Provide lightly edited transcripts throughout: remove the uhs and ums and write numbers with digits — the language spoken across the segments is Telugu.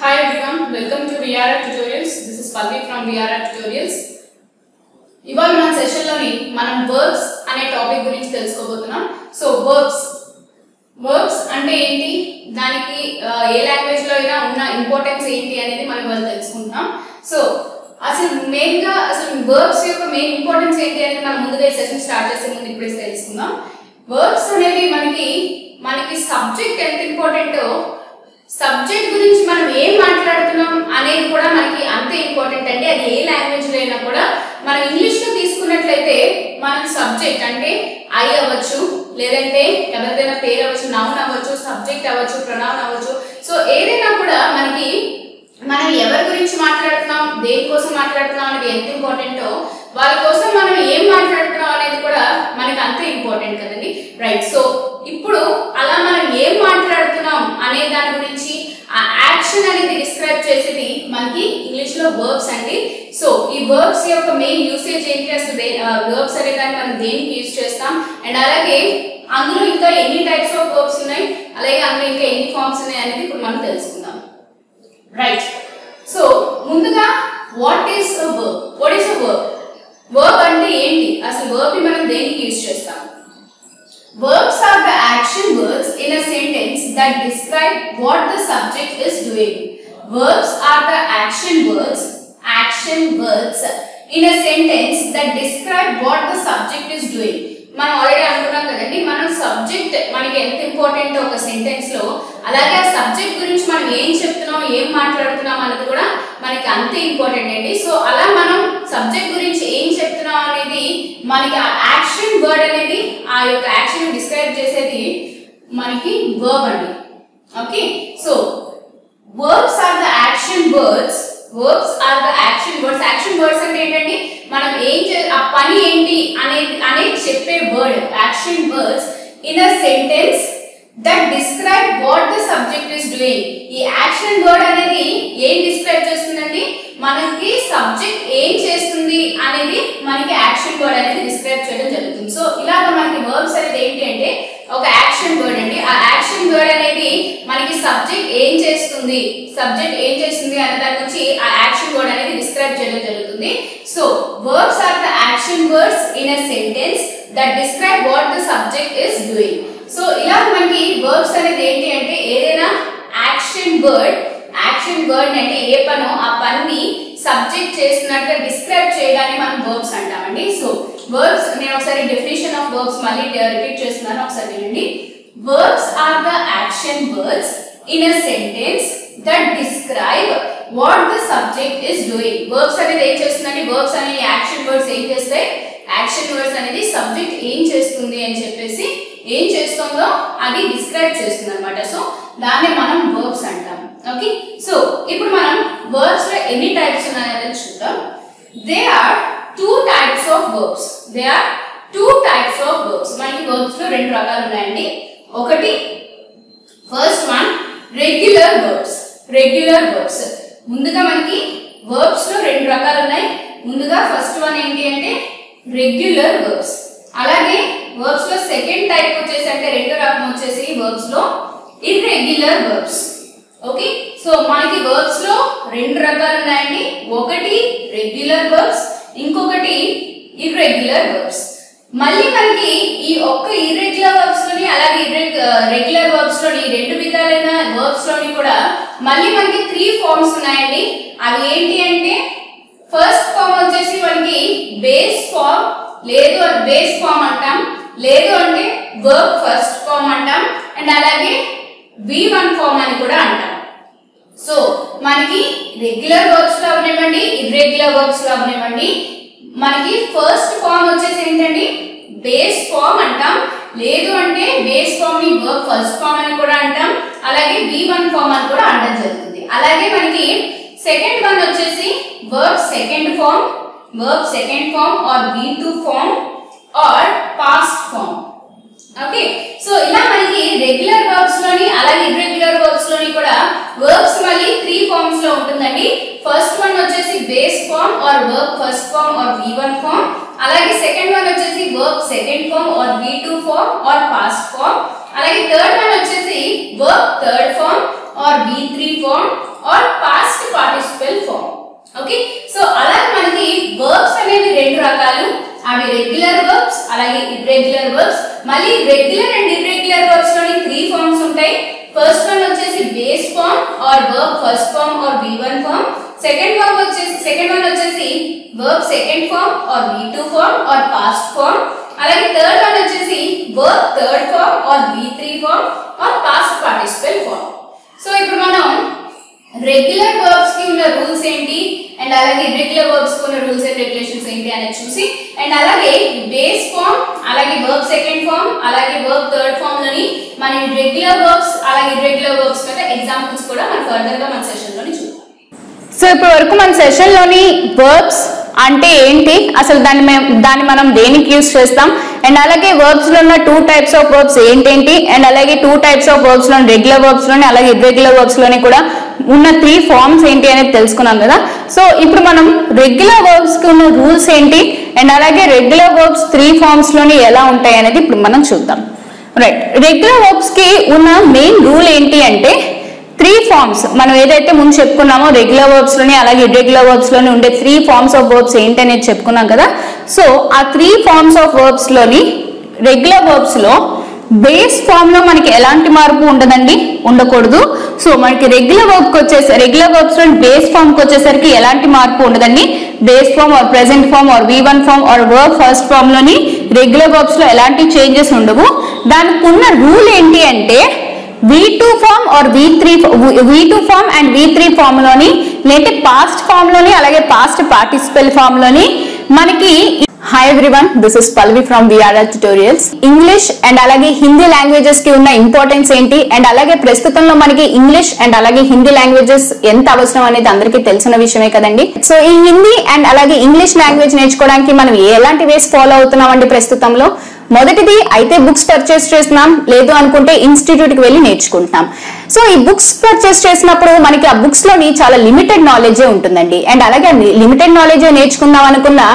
Hi everyone, welcome to VRR Tutorials. This is Palvi from VRR Tutorials. ఇవాళ మన సెషన్ లోని మనం verbs అనే టాపిక్ గురించి తెలుసుకోబోతున్నాం. సో verbs అంటే ఏంటి, దానికి ఏ లాంగ్వేజ్ లో అయినా ఉన్న ఇంపార్టెన్స్ ఏంటి అనేది మనం ఇవాళ తెలుసుకుంటాం. సో అసలు verbs యొక్క మెయిన్ ఇంపార్టెన్స్ ఏంటి అనేది మనం ముందుగా ఈ సెషన్ స్టార్ట్ చేసే ముందు ఇప్పుడే తెలుసుకుందాం. verbs అనేది మనకి సబ్జెక్ట్ ఎంత ఇంపార్టెంటో, సబ్జెక్ట్ గురించి మనం ఏం మాట్లాడుతున్నాం అనేది కూడా మనకి అంతే ఇంపార్టెంట్ అండి. అది ఏ లాంగ్వేజ్ లో అయినా కూడా. మనం ఇంగ్లీష్ లో తీసుకున్నట్లయితే మనం సబ్జెక్ట్ అంటే ఐ అవ్వచ్చు, లేదంటే ఎవరిదైనా పేరు అవ్వచ్చు, నౌన్ అవ్వచ్చు, సబ్జెక్ట్ అవ్వచ్చు, ప్రొనౌన్ అవ్వచ్చు. సో ఏదైనా కూడా మనం ఎవరి గురించి మాట్లాడుతున్నాం, దేనికోసం మాట్లాడుతున్నాం అనేది ఎంత ఇంపార్టెంటో, వాళ్ళ కోసం మనం ఏం మాట్లాడుతున్నాం అనేది కూడా మనకి అంతే ఇంపార్టెంట్ కదండి, రైట్? సో ఇప్పుడు అలా మనం ఏం మాట్లాడుతున్నాం అనే దాని గురించి ఆ యాక్షన్ అనేది డిస్క్రైబ్ చేసేది మనకి ఇంగ్లీష్ లో వర్బ్స్ అండి. సో ఈ వర్బ్స్ యొక్క మెయిన్ యూసేజ్ ఏంటి, అసలు వర్బ్స్ అనే దాన్ని మనం దేనికి యూజ్ చేస్తాం, అండ్ అలాగే అందులో ఇంకా ఎన్ని టైప్స్ ఆఫ్ వర్బ్స్ ఉన్నాయి, అలాగే అందులో ఇంకా ఎన్ని ఫార్మ్స్ ఉన్నాయి అనేది ఇప్పుడు మనం తెలుసుకుందాం, రైట్? సో ముందుగా what is a verb? Verb అంటే ఏంటి, అసలు వర్బ్ ని మనం దేనికి యూజ్ చేస్తాం? Verbs are the action words in a sentence that describe what the subject is doing. Verbs are the action words in a sentence that describe what the subject is doing. మనం ఆల్రెడీ అనుకున్నాం కదండి, మనం సబ్జెక్ట్ మనకి ఎంత ఇంపార్టెంట్ ఒక సెంటెన్స్ లో, అలాగే ఆ సబ్జెక్ట్ గురించి మనం ఏం చెప్తున్నాం, ఏం మాట్లాడుతున్నాం అనేది కూడా మనకి అంతే ఇంపార్టెంట్ అండి. సో అలా మనం సబ్జెక్ట్ గురించి ఏం చెప్తున్నాం అనేది మనకి ఆ యాక్షన్ వర్డ్ అనేది, ఆ యొక్క యాక్షన్ డిస్క్రైబ్ చేసేది మనకి వర్బ్ అండి. Okay, so verbs are the action words. Action words అంటే ఏంటండి, మనం ఆ పని ఏంటి అనేది చెప్పే word. Action words in a sentence that describe what the subject is doing. ఈ యాక్షన్ వర్డ్ అనేది ఏం డిస్క్రైబ్ చేస్తుందండి, మనకి సబ్జెక్ట్ ఏం చేస్తుంది అనేది మనకి యాక్షన్ వర్డ్ అనేది డిస్క్రైబ్ చేయడం జరుగుతుంది. సో ఇలాగ మనకి వర్బ్స్ అనేది ఏంటి అంటే ఒక యాక్షన్ వర్డ్ అండి. ఆ యాక్షన్ వర్డ్ అనేది మనకి సబ్జెక్ట్ ఏం చేస్తుంది అనే దాని నుంచి ఆ యాక్షన్ వర్డ్ అనేది డిస్క్రైబ్ చేయడం జరుగుతుంది. So verbs are the action words in a sentence that describe what the subject is doing. So ఇలా మనకి వర్బ్స్ అనేది ఏంటి అంటే ఏదైనా యాక్షన్ వర్డ్ అంటే ఏ పనో ఆ పనిని సబ్జెక్ట్ చేస్తున్నట్టుగా డిస్క్రైబ్ చేయడాన్ని మనం వర్బ్స్ అంటామండి. సో వర్బ్స్, నేను ఒకసారి డెఫినిషన్ ఆఫ్ వర్బ్స్ మళ్ళీ రిపీట్ చేస్తున్నాను, ఒకసారి వినండి. Verbs are the action words in a sentence that describe what the subject is doing. Verbs అనేది ఏం చేస్తుందండి, వర్బ్స్ అనేది యాక్షన్ వర్డ్స్ ఏం చేస్తాయి, యాక్షన్ వర్డ్స్ అనేది సబ్జెక్ట్ ఏం చేస్తుంది అని చెప్పేసి ఏం చేస్తుందో అది డిస్క్రైబ్ చేస్తుంది అనమాట. సో దాన్ని మనం వర్బ్స్ అంటాం. ఓకే, సో ఇప్పుడు మనం వర్బ్స్ లో ఎన్ని టైప్స్ ఉన్నాయని చూద్దాం. They are two types of verbs. మనకి వర్బ్స్ లో రెండు రకాలు ఉన్నాయండి. ఒకటి ఫస్ట్ వన్ రెగ్యులర్ వర్బ్స్. ముందుగా మనకి వర్బ్స్ లో రెండు రకాలు ఉన్నాయి. ముందుగా ఫస్ట్ వన్ ఏంటి అంటే రెగ్యులర్ వర్బ్స్. అలాగే వర్బ్స్ లో సెకండ్ టైప్ వచ్చేసి అంటే రెండో రకం వచ్చేసి వర్బ్స్ లో ఇర్రెగ్యులర్ వర్బ్స్. ఓకే, సో మనకి వర్బ్స్ లో రెండు రకాలు ఉన్నాయండి. ఒకటి రెగ్యులర్ వర్బ్స్, ఇంకొకటి ఇర్రెగ్యులర్ వర్బ్స్. మళ్ళీ మనకి ఈ ఒక్క ఇర్రెగ్యులర్ వర్బ్స్ లోని అలాగే రెగ్యులర్ వర్బ్స్ లోని రెండు విధాలైన వర్బ్స్ లోని కూడా మళ్ళీ మనకి 3 ఫార్మ్స్ ఉన్నాయండి. అవి ఏంటి అంటే ఫస్ట్ ఫార్మ్ వచ్చేసి మనకి బేస్ ఫార్మ్, బేస్ ఫార్మ్ అంటాం, లేదు అంటే వర్బ్ ఫస్ట్ ఫార్మ్ అంటాం, అండ్ అలాగే V1 ఫార్మ్ అని కూడా అంటాం. సో మనకి రెగ్యులర్ వర్బ్స్ లో అవనివ్వండి, ఇర్రెగ్యులర్ వర్బ్స్ లో అవనివ్వండి, మనకి ఫస్ట్ ఫార్మ్ వచ్చేసి ఏంటండి బేస్ ఫార్మ్ అంటాం, లేదు అంటే బేస్ ఫార్మ్ ని వర్బ్ ఫస్ట్ ఫార్మ్ అని కూడా అంటాం, అలాగే V1 ఫార్మ్ అని కూడా అనడం జరుగుతుంది. అలాగే మనకి సెకండ్ వన్ వచ్చేసి verb second form or V2 form or past form. Okay, so ఇలా మనకి రెగ్యులర్ వర్బ్స్ లోని అలాగే ఇర్రెగ్యులర్ వర్బ్స్ లోని కూడా వర్బ్స్ మళ్ళీ 3 ఫార్మ్స్ లో ఉంటుందండి. ఫస్ట్ వన్ వచ్చేసి base form or verb first form or V1 form, అలాగే సెకండ్ వన్ వచ్చేసి verb second form or V2 form or past form, అలాగే థర్డ్ వన్ వచ్చేసి verb third form or V3 form or past participle form. Okay, so అలాగే మనకి వర్బ్స్ అనేవి రెండు రకాలు, అవి రెగ్యులర్ వర్బ్స్ అలాగే ఇర్రెగ్యులర్ వర్బ్స్. మళ్ళీ రెగ్యులర్ అండ్ ఇర్రెగ్యులర్ వర్బ్స్ లోని 3 ఫార్మ్స్ ఉంటాయి. ఫస్ట్ వన్ వచ్చేసి base form or verb first form or V1 form. Second one వచ్చేసి verb second form or V2 form or past form. అలాగే థర్డ్ వన్ వచ్చేసి verb third form or V3 form or past participle form. So ఇప్పుడు మనం రెగ్యులర్ వర్బ్స్ కి ఉన్న రూల్స్ ఏంటి అండ్ అలాగే ఇర్రెగ్యులర్ వర్బ్స్ కి ఉన్న రూల్స్ అండ్ రెగ్యులేషన్స్ ఏంటి అనేది చూసి, అండ్ అలాగే బేస్ ఫార్మ్ అలాగే వర్బ్ సెకండ్ ఫార్మ్ అలాగే వర్బ్ థర్డ్ ఫార్మ్ లోని మన రెగ్యులర్ వర్బ్స్ అలాగే ఇర్రెగ్యులర్ వర్బ్స్ మీద ఎగ్జాంపుల్స్ కూడా మనం ఫర్దర్ గా మన సెషన్ లోని చూద్దాం. సో ఇప్పటి వరకు మన సెషన్ లోని వర్బ్స్ అంటే ఏంటి, అసలు దాన్ని మనం దేనికి యూజ్ చేస్తాం, అండ్ అలాగే వర్బ్స్ లో ఉన్న 2 టైప్స్ ఆఫ్ వర్బ్స్ ఏంటేంటి, అండ్ అలాగే 2 టైప్స్ ఆఫ్ వర్బ్స్ లోని రెగ్యులర్ వర్బ్స్ లోని అలాగే ఇర్రెగ్యులర్ వర్బ్స్ లోని కూడా ఉన్న 3 ఫార్మ్స్ ఏంటి అనేది తెలుసుకున్నాం కదా. సో ఇప్పుడు మనం రెగ్యులర్ వర్బ్స్ కి ఉన్న రూల్స్ ఏంటి అండ్ అలాగే రెగ్యులర్ వర్బ్స్ 3 ఫార్మ్స్ లోని ఎలా ఉంటాయి అనేది ఇప్పుడు మనం చూద్దాం. రైట్, రెగ్యులర్ వర్బ్స్ కి ఉన్న మెయిన్ రూల్ ఏంటి అంటే 3 ఫార్మ్స్ మనం ఏదైతే ముందు చెప్పుకున్నామో రెగ్యులర్ వర్బ్స్ లోని అలాగే ఇర్రెగ్యులర్ వర్బ్స్ లోని ఉండే 3 ఫార్మ్స్ ఆఫ్ వర్బ్స్ ఏంటి అనేది చెప్పుకున్నాం కదా. సో ఆ 3 ఫార్మ్స్ ఆఫ్ వర్బ్స్ లోని రెగ్యులర్ వర్బ్స్ లో బేస్ ఫార్మ్ లో మనకి ఎలాంటి మార్పు ఉండదండి, ఉండకూడదు. సో మనకి రెగ్యులర్ వర్బ్స్ లో బేస్ ఫార్మ్ కి వచ్చేసరికి ఎలాంటి మార్పు ఉండదండి. Base form or present form or V1 form or verb first form లోని రెగ్యులర్ వర్బ్స్ లో ఎలాంటి చేంజెస్ ఉండవు. దానికి ఉన్న రూల్ ఏంటి అంటే V2 form or V2 form and V3 form లోని లేదంటే పాస్ట్ ఫార్మ్ లోని అలాగే పాస్ట్ పార్టిసిపల్ ఫార్మ్ లోని మనకి hi everyone, this is Palvi from VRR tutorials. English and అలాగే హిందీ లాంగ్వేజెస్ కి ఉన్న ఇంపార్టెన్స్ ఏంటి అండ్ అలాగే ప్రస్తుతంలో మనకి ఇంగ్లీష్ అండ్ అలాగే హిందీ లాంగ్వేజెస్ ఎంత అవసరం అనేది అందరికీ తెలిసిన విషయమే కదండి. సో ఈ హిందీ అండ్ అలాగే ఇంగ్లీష్ లాంగ్వేజ్ నేర్చుకోవడానికి మనం ఎలాంటి వేస్ ఫాలో అవుతున్నాం అండి ప్రస్తుతంలో? మొదటిది అయితే బుక్స్ పర్చేస్ చేస్తున్నాం, లేదు అనుకుంటే ఇన్స్టిట్యూట్ కి వెళ్ళి నేర్చుకుంటున్నాం. సో ఈ బుక్స్ పర్చేస్ చేసినప్పుడు మనకి ఆ బుక్స్ లోని చాలా లిమిటెడ్ నాలెడ్జే ఉంటుందండి. అండ్ అలాగే లిమిటెడ్ నాలెడ్జే నేర్చుకుందాం అనుకున్నా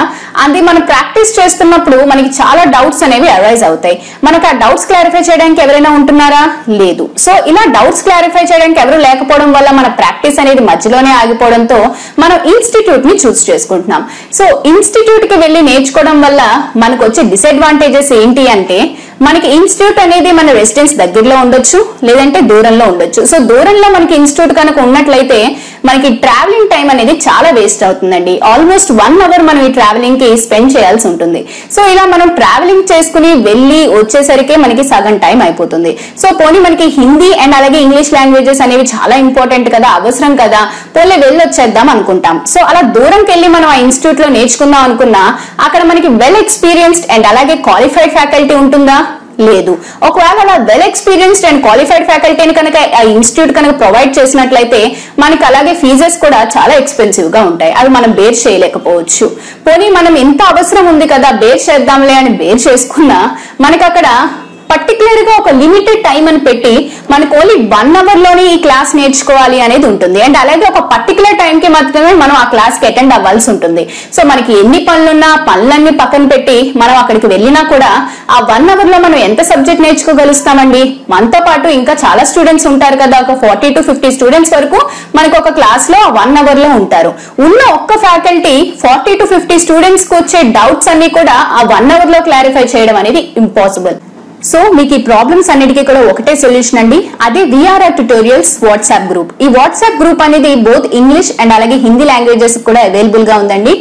అది మనం ప్రాక్టీస్ చేస్తున్నప్పుడు మనకి చాలా డౌట్స్ అనేవి అరైజ్ అవుతాయి. మనకు ఆ డౌట్స్ క్లారిఫై చేయడానికి ఎవరైనా ఉంటున్నారా? లేదు. సో ఇలా డౌట్స్ క్లారిఫై చేయడానికి ఎవరు లేకపోవడం వల్ల మన ప్రాక్టీస్ అనేది మధ్యలోనే ఆగిపోవడంతో మనం ఇన్స్టిట్యూట్ ని చూస్ చేసుకుంటున్నాం. సో ఇన్స్టిట్యూట్ కి వెళ్ళి నేర్చుకోవడం వల్ల మనకు వచ్చే డిసడ్వాంటేజెస్ ఏంటి అంటే మనకి ఇన్స్టిట్యూట్ అనేది మన రెసిడెన్స్ దగ్గరలో ఉండొచ్చు లేదంటే దూరంలో ఉండొచ్చు. సో దూరంలో మనకి ఇన్స్టిట్యూట్ కనుక ఉన్నట్లయితే మనకి ట్రావెలింగ్ టైం అనేది చాలా వేస్ట్ అవుతుందండి. ఆల్మోస్ట్ 1 అవర్ మనం ఈ ట్రావెలింగ్ కి స్పెండ్ చేయాల్సి ఉంటుంది. సో ఇలా మనం ట్రావెలింగ్ చేసుకుని వెళ్ళి వచ్చేసరికి మనకి సగం టైం అయిపోతుంది. సో పోనీ మనకి హిందీ అండ్ అలాగే ఇంగ్లీష్ లాంగ్వేజెస్ అనేవి చాలా ఇంపార్టెంట్ కదా, అవసరం కదా, పోలే వెళ్ళి వచ్చేద్దాం అనుకుంటాం. సో అలా దూరంకి వెళ్ళి మనం ఆ ఇన్స్టిట్యూట్ లో నేర్చుకుందాం అనుకున్నా అక్కడ మనకి వెల్ ఎక్స్పీరియన్స్డ్ అండ్ అలాగే క్వాలిఫైడ్ ఫ్యాకల్టీ ఉంటుందా? లేదు. ఒకవేళ అలా వెల్ ఎక్స్పీరియన్స్డ్ అండ్ క్వాలిఫైడ్ ఫ్యాకల్టీని కనుక ఆ ఇన్స్టిట్యూట్ కనుక ప్రొవైడ్ చేసినట్లయితే మనకి అలాగే ఫీజెస్ కూడా చాలా ఎక్స్పెన్సివ్ గా ఉంటాయి. అవి మనం బేర్ చేయలేకపోవచ్చు. పోనీ మనం ఎంత అవసరం ఉంది కదా బేర్ చేద్దాంలే అని బేర్ చేసుకున్నా మనకి అక్కడ పర్టికులర్ గా ఒక లిమిటెడ్ టైం అని పెట్టి మనకు ఓన్లీ 1 అవర్ లోనే ఈ క్లాస్ నేర్చుకోవాలి అనేది ఉంటుంది. అండ్ అలాగే ఒక పర్టికులర్ టైం కి మాత్రమే మనం ఆ క్లాస్ కి అటెండ్ అవ్వాల్సి ఉంటుంది. సో మనకి ఎన్ని పనులున్నా పనులన్నీ పక్కన పెట్టి మనం అక్కడికి వెళ్ళినా కూడా ఆ 1 అవర్ లో మనం ఎంత సబ్జెక్ట్ నేర్చుకోగలుగుతామండి? మనతో పాటు ఇంకా చాలా స్టూడెంట్స్ ఉంటారు కదా, ఒక 40 to 50 స్టూడెంట్స్ వరకు మనకు ఒక క్లాస్ లో 1 అవర్ లో ఉంటారు. ఉన్న ఒక్క ఫ్యాకల్టీ 40 to 50 స్టూడెంట్స్ కి వచ్చే డౌట్స్ అన్ని కూడా ఆ 1 అవర్ లో క్లారిఫై చేయడం అనేది ఇంపాసిబుల్. సో మీకు ఈ ప్రాబ్లమ్స్ అన్నిటికీ కూడా ఒకటే సొల్యూషన్ అండి, అదే VRR ట్యుటోరియల్స్ వాట్సాప్ గ్రూప్. ఈ వాట్సాప్ గ్రూప్ అనేది బోత్ ఇంగ్లీష్ అండ్ అలాగే హిందీ లాంగ్వేజెస్ కూడా అవైలబుల్ గా ఉందండి.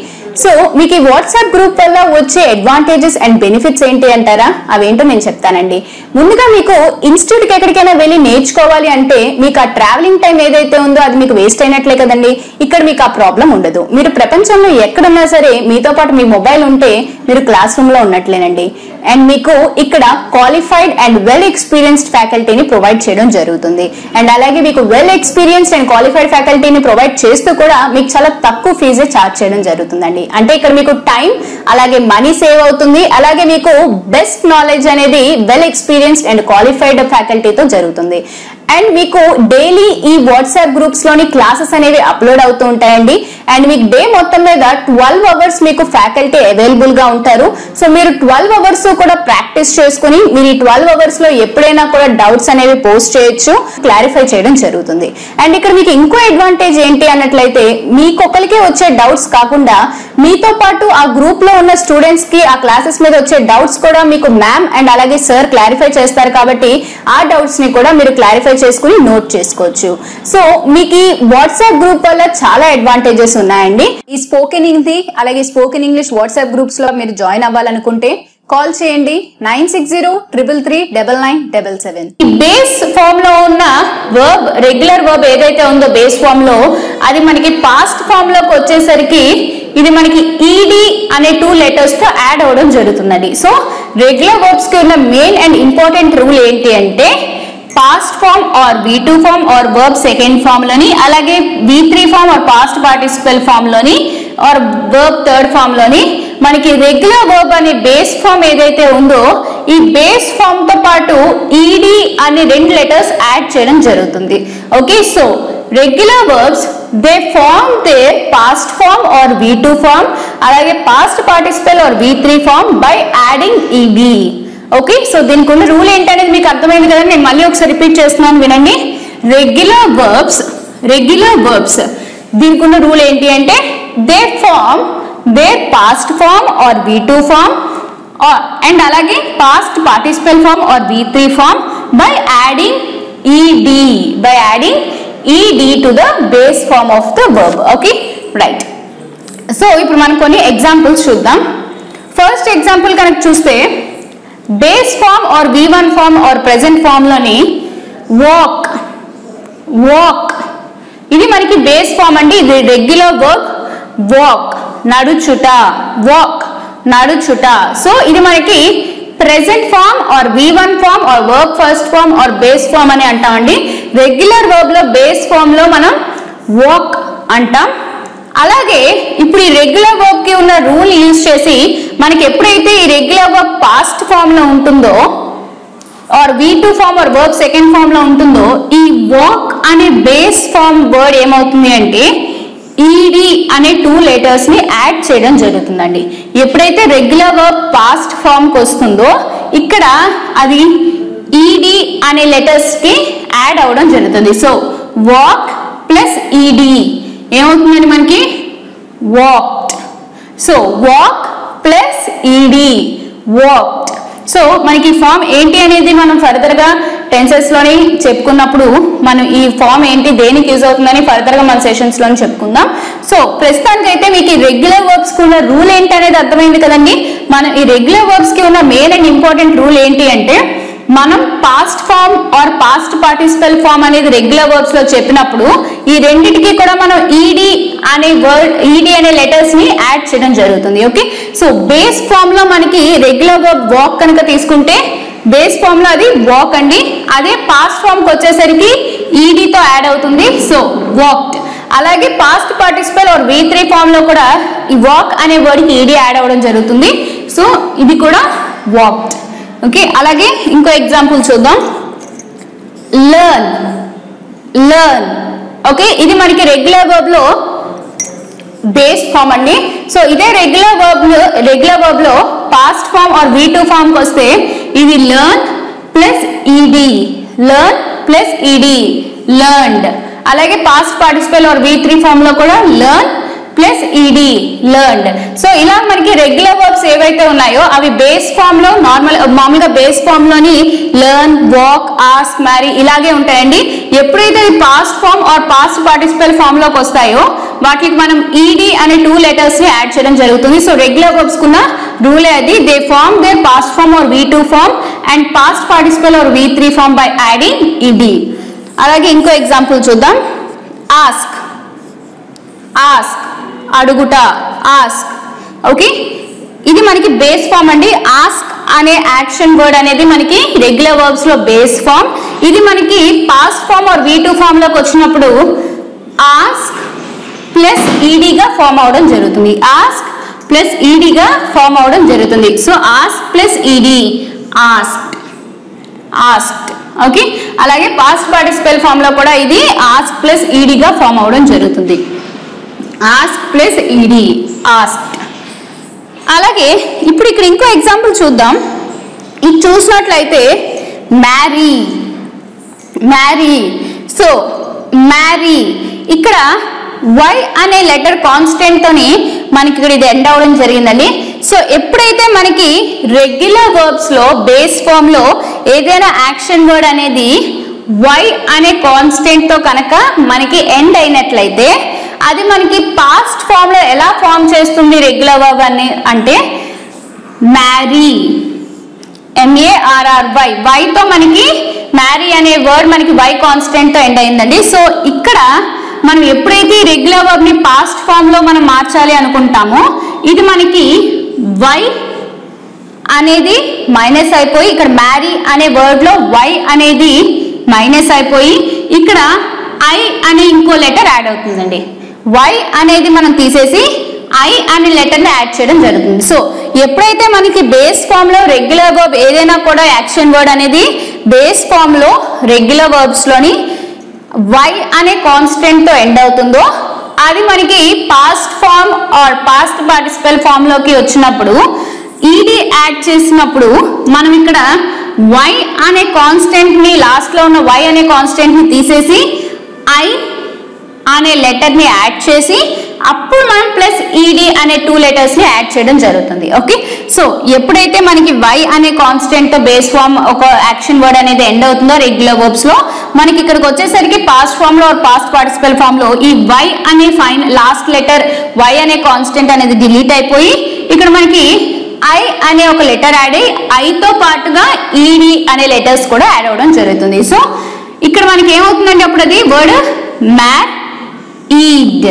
సో మీకు ఈ వాట్సాప్ గ్రూప్ వల్ల వచ్చే అడ్వాంటేజెస్ అండ్ బెనిఫిట్స్ ఏంటి అంటారా? అవేంటో నేను చెప్తానండి. ముందుగా మీకు ఇన్స్టిట్యూట్ కి ఎక్కడికైనా వెళ్ళి నేర్చుకోవాలి అంటే మీకు ఆ ట్రావెలింగ్ టైం ఏదైతే ఉందో అది మీకు వేస్ట్ అయినట్లే కదండి. ఇక్కడ మీకు ఆ ప్రాబ్లం ఉండదు. మీరు ప్రపంచంలో ఎక్కడున్నా సరే మీతో పాటు మీ మొబైల్ ఉంటే మీరు క్లాస్ రూమ్ లో ఉన్నట్లేనండి. అండ్ మీకు ఇక్కడ క్వాలిఫైడ్ అండ్ వెల్ ఎక్స్పీరియన్స్డ్ ఫ్యాకల్టీని ప్రొవైడ్ చేయడం జరుగుతుంది. అండ్ అలాగే మీకు వెల్ ఎక్స్పీరియన్స్డ్ అండ్ క్వాలిఫైడ్ ఫ్యాకల్టీని ప్రొవైడ్ చేస్తూ కూడా మీకు చాలా తక్కువ ఫీజే ఛార్జ్ చేయడం జరుగుతుందండి. అంటే ఇక్కడ మీకు టైం అలాగే మనీ సేవ్ అవుతుంది. అలాగే మీకు బెస్ట్ నాలెడ్జ్ అనేది వెల్ ఎక్స్పీరియన్స్డ్ అండ్ క్వాలిఫైడ్ ఫ్యాకల్టీతో జరుగుతుంది. అండ్ మీకు డైలీ ఈ వాట్సాప్ గ్రూప్స్ లోని క్లాసెస్ అనేవి అప్లోడ్ అవుతూ ఉంటాయండి. అండ్ మీకు డే మొత్తం మీద 12 అవర్స్ మీకు ఫ్యాకల్టీ అవైలబుల్ గా ఉంటారు. సో మీరు 12 అవర్స్ కూడా ప్రాక్టీస్ చేసుకుని మీరు ఈ 12 అవర్స్ లో ఎప్పుడైనా కూడా డౌట్స్ అనేవి పోస్ట్ చేయొచ్చు, క్లారిఫై చేయడం జరుగుతుంది. అండ్ ఇక్కడ మీకు ఇంకో అడ్వాంటేజ్ ఏంటి అన్నట్లయితే మీకొకరికే వచ్చే డౌట్స్ కాకుండా మీతో పాటు ఆ గ్రూప్ లో ఉన్న స్టూడెంట్స్ కి ఆ క్లాసెస్ మీద వచ్చే డౌట్స్ కూడా మీకు మ్యామ్ అండ్ అలాగే సార్ క్లారిఫై చేస్తారు కాబట్టి ఆ డౌట్స్ ని కూడా మీరు క్లారిఫై చేసుకుని నోట్ చేసుకోవచ్చు. సో మీకు ఈ వాట్సాప్ గ్రూప్ వల్ల చాలా అడ్వాంటేజెస్ ఉన్నాయండి. ఈ స్పోకెన్ హిందీ అలాగే స్పోకెన్ ఇంగ్లీష్ వాట్సాప్ గ్రూప్స్ లో మీరు జాయిన్ అవ్వాలనుకుంటే కాల్ చేయండి 9603339977. ఈ బేస్ ఫామ్ లో ఉన్న వర్బ్, రెగ్యులర్ వర్బ్ ఏదైతే ఉందో బేస్ ఫామ్ లో, అది మనకి పాస్ట్ ఫామ్ లోకి వచ్చేసరికి ఇది మనకి ఈడి అనే 2 లెటర్స్ తో యాడ్ అవడం జరుగుతుందండి. సో రెగ్యులర్ వర్బ్స్ కి ఉన్న మెయిన్ అండ్ ఇంపార్టెంట్ రూల్ ఏంటి అంటే past form or V2 form or verb second form లోని, అలాగే V3 form or past participle form లోని ఆర్ వర్బ్ థర్డ్ ఫామ్ లోని మనకి రెగ్యులర్ వర్బ్ అనే బేస్ ఫామ్ ఏదైతే ఉందో ఈ బేస్ ఫామ్ తో పాటు ఈడి అనే 2 లెటర్స్ యాడ్ చేయడం జరుగుతుంది. Okay, so regular verbs they form their past form or V2 form అలాగే past participle or V3 form by adding ED. Okay, so దీనికి ఉన్న రూల్ ఏంటనేది మీకు అర్థమైంది కదా, నేను మళ్ళీ ఒకసారి రిపీట్ చేస్తున్నాను వినండి. రెగ్యులర్ వర్బ్స్ దీనికి ఉన్న రూల్ ఏంటి అంటే they form their past form or V2 form and అలాగే past participle form or V3 form by adding ED to the base form of the verb. Okay, right. So ఇప్పుడు మనం కొన్ని ఎగ్జాంపుల్స్ చూద్దాం. ఫస్ట్ ఎగ్జాంపుల్ కనుక చూస్తే base form or V1 form or present form లోని వాక్ ఇది మనకి బేస్ ఫామ్ అండి. ఇది రెగ్యులర్ వర్బ్ వాక్, నడుచుట. సో ఇది మనకి present form or V1 form or verb first form or base form అని అంటామండి. రెగ్యులర్ వర్బ్ లో బేస్ ఫామ్ లో మనం వాక్ అంటాం. అలాగే ఇప్పుడు ఈ రెగ్యులర్ వర్బ్ కి ఉన్న రూల్ యూజ్ చేసి మనకి ఎప్పుడైతే ఈ రెగ్యులర్ వర్బ్ పాస్ట్ ఫామ్ లో ఉంటుందో or V2 form or verb second form లో ఉంటుందో ఈ వాక్ అనే బేస్ ఫామ్ వర్డ్ ఏమవుతుంది అంటే ఈడి అనే 2 లెటర్స్ ని యాడ్ చేయడం జరుగుతుందండి. ఎప్పుడైతే రెగ్యులర్ వర్బ్ పాస్ట్ ఫామ్ కి వస్తుందో ఇక్కడ అది ఈడి అనే లెటర్స్ కి యాడ్ అవడం జరుగుతుంది. సో వాక్ ప్లస్ ఈడి ఏమవుతుందండి మనకి వాక్డ్. సో వాక్ ప్లస్ ఈడి వాక్డ్. సో మనకి ఫామ్ ఏంటి అనేది మనం ఫర్దర్ గా టెన్సెస్ లోని చెప్పుకున్నప్పుడు మనం ఈ ఫామ్ ఏంటి దేనికి యూజ్ అవుతుందని ఫర్దర్ గా మన సెషన్స్ లోని చెప్పుకుందాం. సో ప్రస్తుతానికి అయితే మీకు ఈ రెగ్యులర్ వర్బ్స్ కి ఉన్న రూల్ ఏంటి అనేది అర్థమైంది కదండి. మనం ఈ రెగ్యులర్ వర్బ్స్ కి ఉన్న మెయిన్ అండ్ ఇంపార్టెంట్ రూల్ ఏంటి అంటే మనం past form or past participle form అనేది రెగ్యులర్ వర్బ్స్ లో చెప్పినప్పుడు ఈ రెండింటికి కూడా మనం ఈడి అనే లెటర్స్ ని యాడ్ చేయడం జరుగుతుంది. ఓకే, సో బేస్ ఫామ్ లో మనకి రెగ్యులర్ వర్బ్ వాక్ కనుక తీసుకుంటే బేస్ ఫామ్ లో అది వాక్ అండి. అదే పాస్ట్ ఫామ్ కి వచ్చేసరికి ఈడితో యాడ్ అవుతుంది. So walked. అలాగే past participle or V3 form లో కూడా ఈ వాక్ అనే వర్డ్ కి ఈడి యాడ్ అవ్వడం జరుగుతుంది. సో ఇది కూడా వాక్డ్. ఓకే, అలాగే ఇంకో ఎగ్జాంపుల్ చూద్దాం. లర్న్. ఓకే, ఇది మనకి రెగ్యులర్ వర్బ్ లో బేస్ ఫామ్ అండి. సో ఇదే రెగ్యులర్ వర్బ్ లో past form or V2 form కి వస్తే ఇది లర్న్ ప్లస్ ఈడి లర్న్డ్. అలాగే past participle or V3 form లో కూడా learn plus ED learned. So ఇలా మనకి రెగ్యులర్ వర్బ్స్ ఏవైతే ఉన్నాయో అవి బేస్ ఫామ్ లో మామూలుగా బేస్ ఫామ్ లోని లర్న్, వాక్, ఆస్క్, మ్యారీ ఇలాగే ఉంటాయండి. ఎప్పుడైతే past form or past participle form లోకి వస్తాయో వాటికి మనం ఈడి అనే 2 లెటర్స్ ని యాడ్ చేయడం జరుగుతుంది. సో రెగ్యులర్ వర్బ్స్ కున్న రూలే అది. They form their past form or V2 form and past participle or V3 form by adding ED. అలాగే ఇంకో ఎగ్జాంపుల్ చూద్దాం. Ask అడుగుట, ask. ఓకే, ఇది మనకి బేస్ ఫామ్ అండి. ఆస్క్ అనే యాక్షన్ వర్డ్ అనేది మనకి రెగ్యులర్ వర్బ్స్ లో బేస్ ఫామ్. ఇది మనకి past form or V2 form లోకి వచ్చినప్పుడు ఆస్క్ ప్లస్ ఈడిగా ఫామ్ అవడం జరుగుతుంది. ఆస్క్ ప్లస్ ఈడిగా ఫామ్ అవడం జరుగుతుంది. సో ఆస్క్ ప్లస్ ఈడి ఆస్క్డ్. ఓకే, అలాగే పాస్ట్ పార్టిసిపల్ ఫామ్ లో కూడా ఇది ఆస్క్ ప్లస్ ఈడీగా ఫామ్ అవడం జరుగుతుంది. Ask plus ED, asked. అలాగే ఇప్పుడు ఇక్కడ ఇంకో ఎగ్జాంపుల్ చూద్దాం. ఇది చూసినట్లయితే మ్యారీ, మ్యారీ. సో మ్యారీ ఇక్కడ వై అనే లెటర్ కాన్స్టెంట్ తోని మనకి ఇక్కడ ఇది ఎండ్ అవడం జరిగిందండి. సో ఎప్పుడైతే మనకి రెగ్యులర్ వర్బ్స్ లో బేస్ ఫామ్ లో ఏదైనా యాక్షన్ వర్డ్ అనేది వై అనే కాన్స్టెంట్ తో కనుక మనకి ఎండ్ అయినట్లయితే అది మనకి పాస్ట్ ఫామ్ లో ఎలా ఫామ్ చేస్తుంది రెగ్యులర్ వర్బ్ అని అంటే మ్యారీ, MARRY, వై తో మనకి మ్యారీ అనే వర్డ్ మనకి వై కాన్స్టెంట్ తో ఎండ్ అయిందండి. సో ఇక్కడ మనం ఎప్పుడైతే రెగ్యులర్ వర్బ్ ని పాస్ట్ ఫామ్ లో మనం మార్చాలి అనుకుంటామో ఇది మనకి వై అనేది మైనస్ అయిపోయి ఇక్కడ మ్యారీ అనే వర్డ్ లో వై అనేది మైనస్ అయిపోయి ఇక్కడ ఐ అనే ఇంకో లెటర్ యాడ్ అవుతుందండి. వై అనేది మనం తీసేసి ఐ అనే లెటర్ ని యాడ్ చేయడం జరుగుతుంది. సో ఎప్పుడైతే మనకి బేస్ ఫామ్ లో రెగ్యులర్ వర్బ్ ఏదైనా కూడా యాక్షన్ వర్డ్ అనేది బేస్ ఫామ్ లో రెగ్యులర్ వర్బ్స్ లోని వై అనే కాన్స్టెంట్ తో ఎండ్ అవుతుందో అది మనకి past form or past participle form లోకి వచ్చినప్పుడు ఈడీ యాడ్ చేసినప్పుడు మనం ఇక్కడ వై అనే కాన్స్టెంట్ ని లాస్ట్ లో ఉన్న వై అనే కాన్స్టెంట్ ని తీసేసి ఐ అనే లెటర్ ని యాడ్ చేసి అప్పుడు మనం ప్లస్ ఈడీ అనే 2 లెటర్స్ ని యాడ్ చేయడం జరుగుతుంది. ఓకే, సో ఎప్పుడైతే మనకి వై అనే కాన్స్టెంట్ తో బేస్ ఫామ్ ఒక యాక్షన్ వర్డ్ అనేది ఎండ్ అవుతుందో రెగ్యులర్ వర్బ్స్ లో మనకి ఇక్కడికి వచ్చేసరికి పాస్ట్ ఫామ్ లో పాస్ట్ పార్టిసిపల్ ఫామ్ లో ఈ వై అనే లాస్ట్ లెటర్ వై అనే కాన్స్టెంట్ అనేది డిలీట్ అయిపోయి ఇక్కడ మనకి ఐ అనే ఒక లెటర్ యాడ్ అయ్యి ఐతో పాటుగా ఈడీ అనే లెటర్స్ కూడా యాడ్ అవ్వడం జరుగుతుంది. సో ఇక్కడ మనకి ఏమవుతుందంటే అప్పుడు అది word married,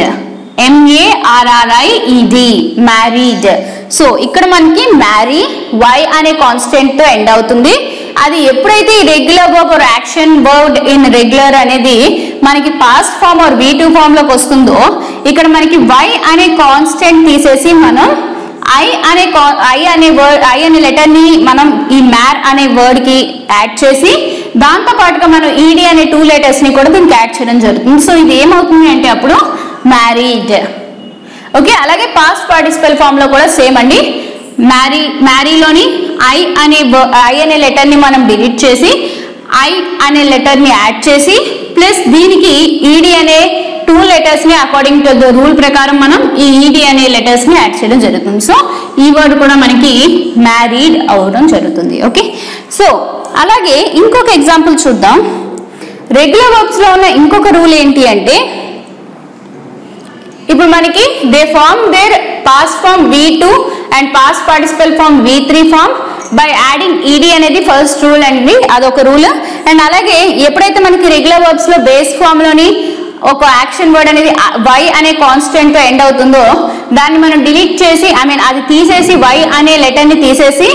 MARRIED, married. So ఇక్కడ మనకి మ్యారీ వై అనే కాన్స్టెంట్ తో ఎండ్ అవుతుంది. అది ఎప్పుడైతే ఈ regular verb or action word irregular అనేది మనకి past form or V2 form లోకి వస్తుందో ఇక్కడ మనకి వై అనే కాన్స్టెంట్ తీసేసి మనం ఐ అనే లెటర్ ని మనం ఈ మ్యార్ అనే వర్డ్ కి యాడ్ చేసి దాంతో పాటుగా మనం ఈడీ అనే 2 లెటర్స్ ని కూడా దీనికి యాడ్ చేయడం జరుగుతుంది. సో ఇది ఏమవుతుంది అంటే అప్పుడు మ్యారీడ్. ఓకే, అలాగే పాస్ట్ పార్టిసిపల్ ఫామ్ లో కూడా సేమ్ అండి. మ్యారీలోని ఐ అనే లెటర్ ని మనం డిలీట్ చేసి ఐ అనే లెటర్ ని యాడ్ చేసి ప్లస్ దీనికి ఈడీ అనే 2 లెటర్స్ ని అకార్డింగ్ టు ద రూల్ ప్రకారం మనం ఈ ఈడీ అనే లెటర్స్ ని యాడ్ చేయడం జరుగుతుంది. సో ఈ వర్డ్ కూడా మనకి మ్యారీడ్ అవడం జరుగుతుంది. ఓకే, సో అలాగే ఇంకొక ఎగ్జాంపుల్ చూద్దాం. రెగ్యులర్ వర్బ్స్ లో ఉన్న ఇంకొక రూల్ ఏంటి అంటే ఇప్పుడు మనకి they form their past form V2 and past participle form V3 form by adding ED అనేది ఫస్ట్ రూల్ అండి, అదొక రూల్. అండ్ అలాగే ఎప్పుడైతే మనకి రెగ్యులర్ వర్బ్స్ లో బేస్ ఫామ్ లోని ఒక యాక్షన్ వర్డ్ అనేది వై అనే కాన్స్టెంట్ తో ఎండ్ అవుతుందో దాన్ని మనం డిలీట్ చేసి అది తీసేసి వై అనే లెటర్ ని తీసేసి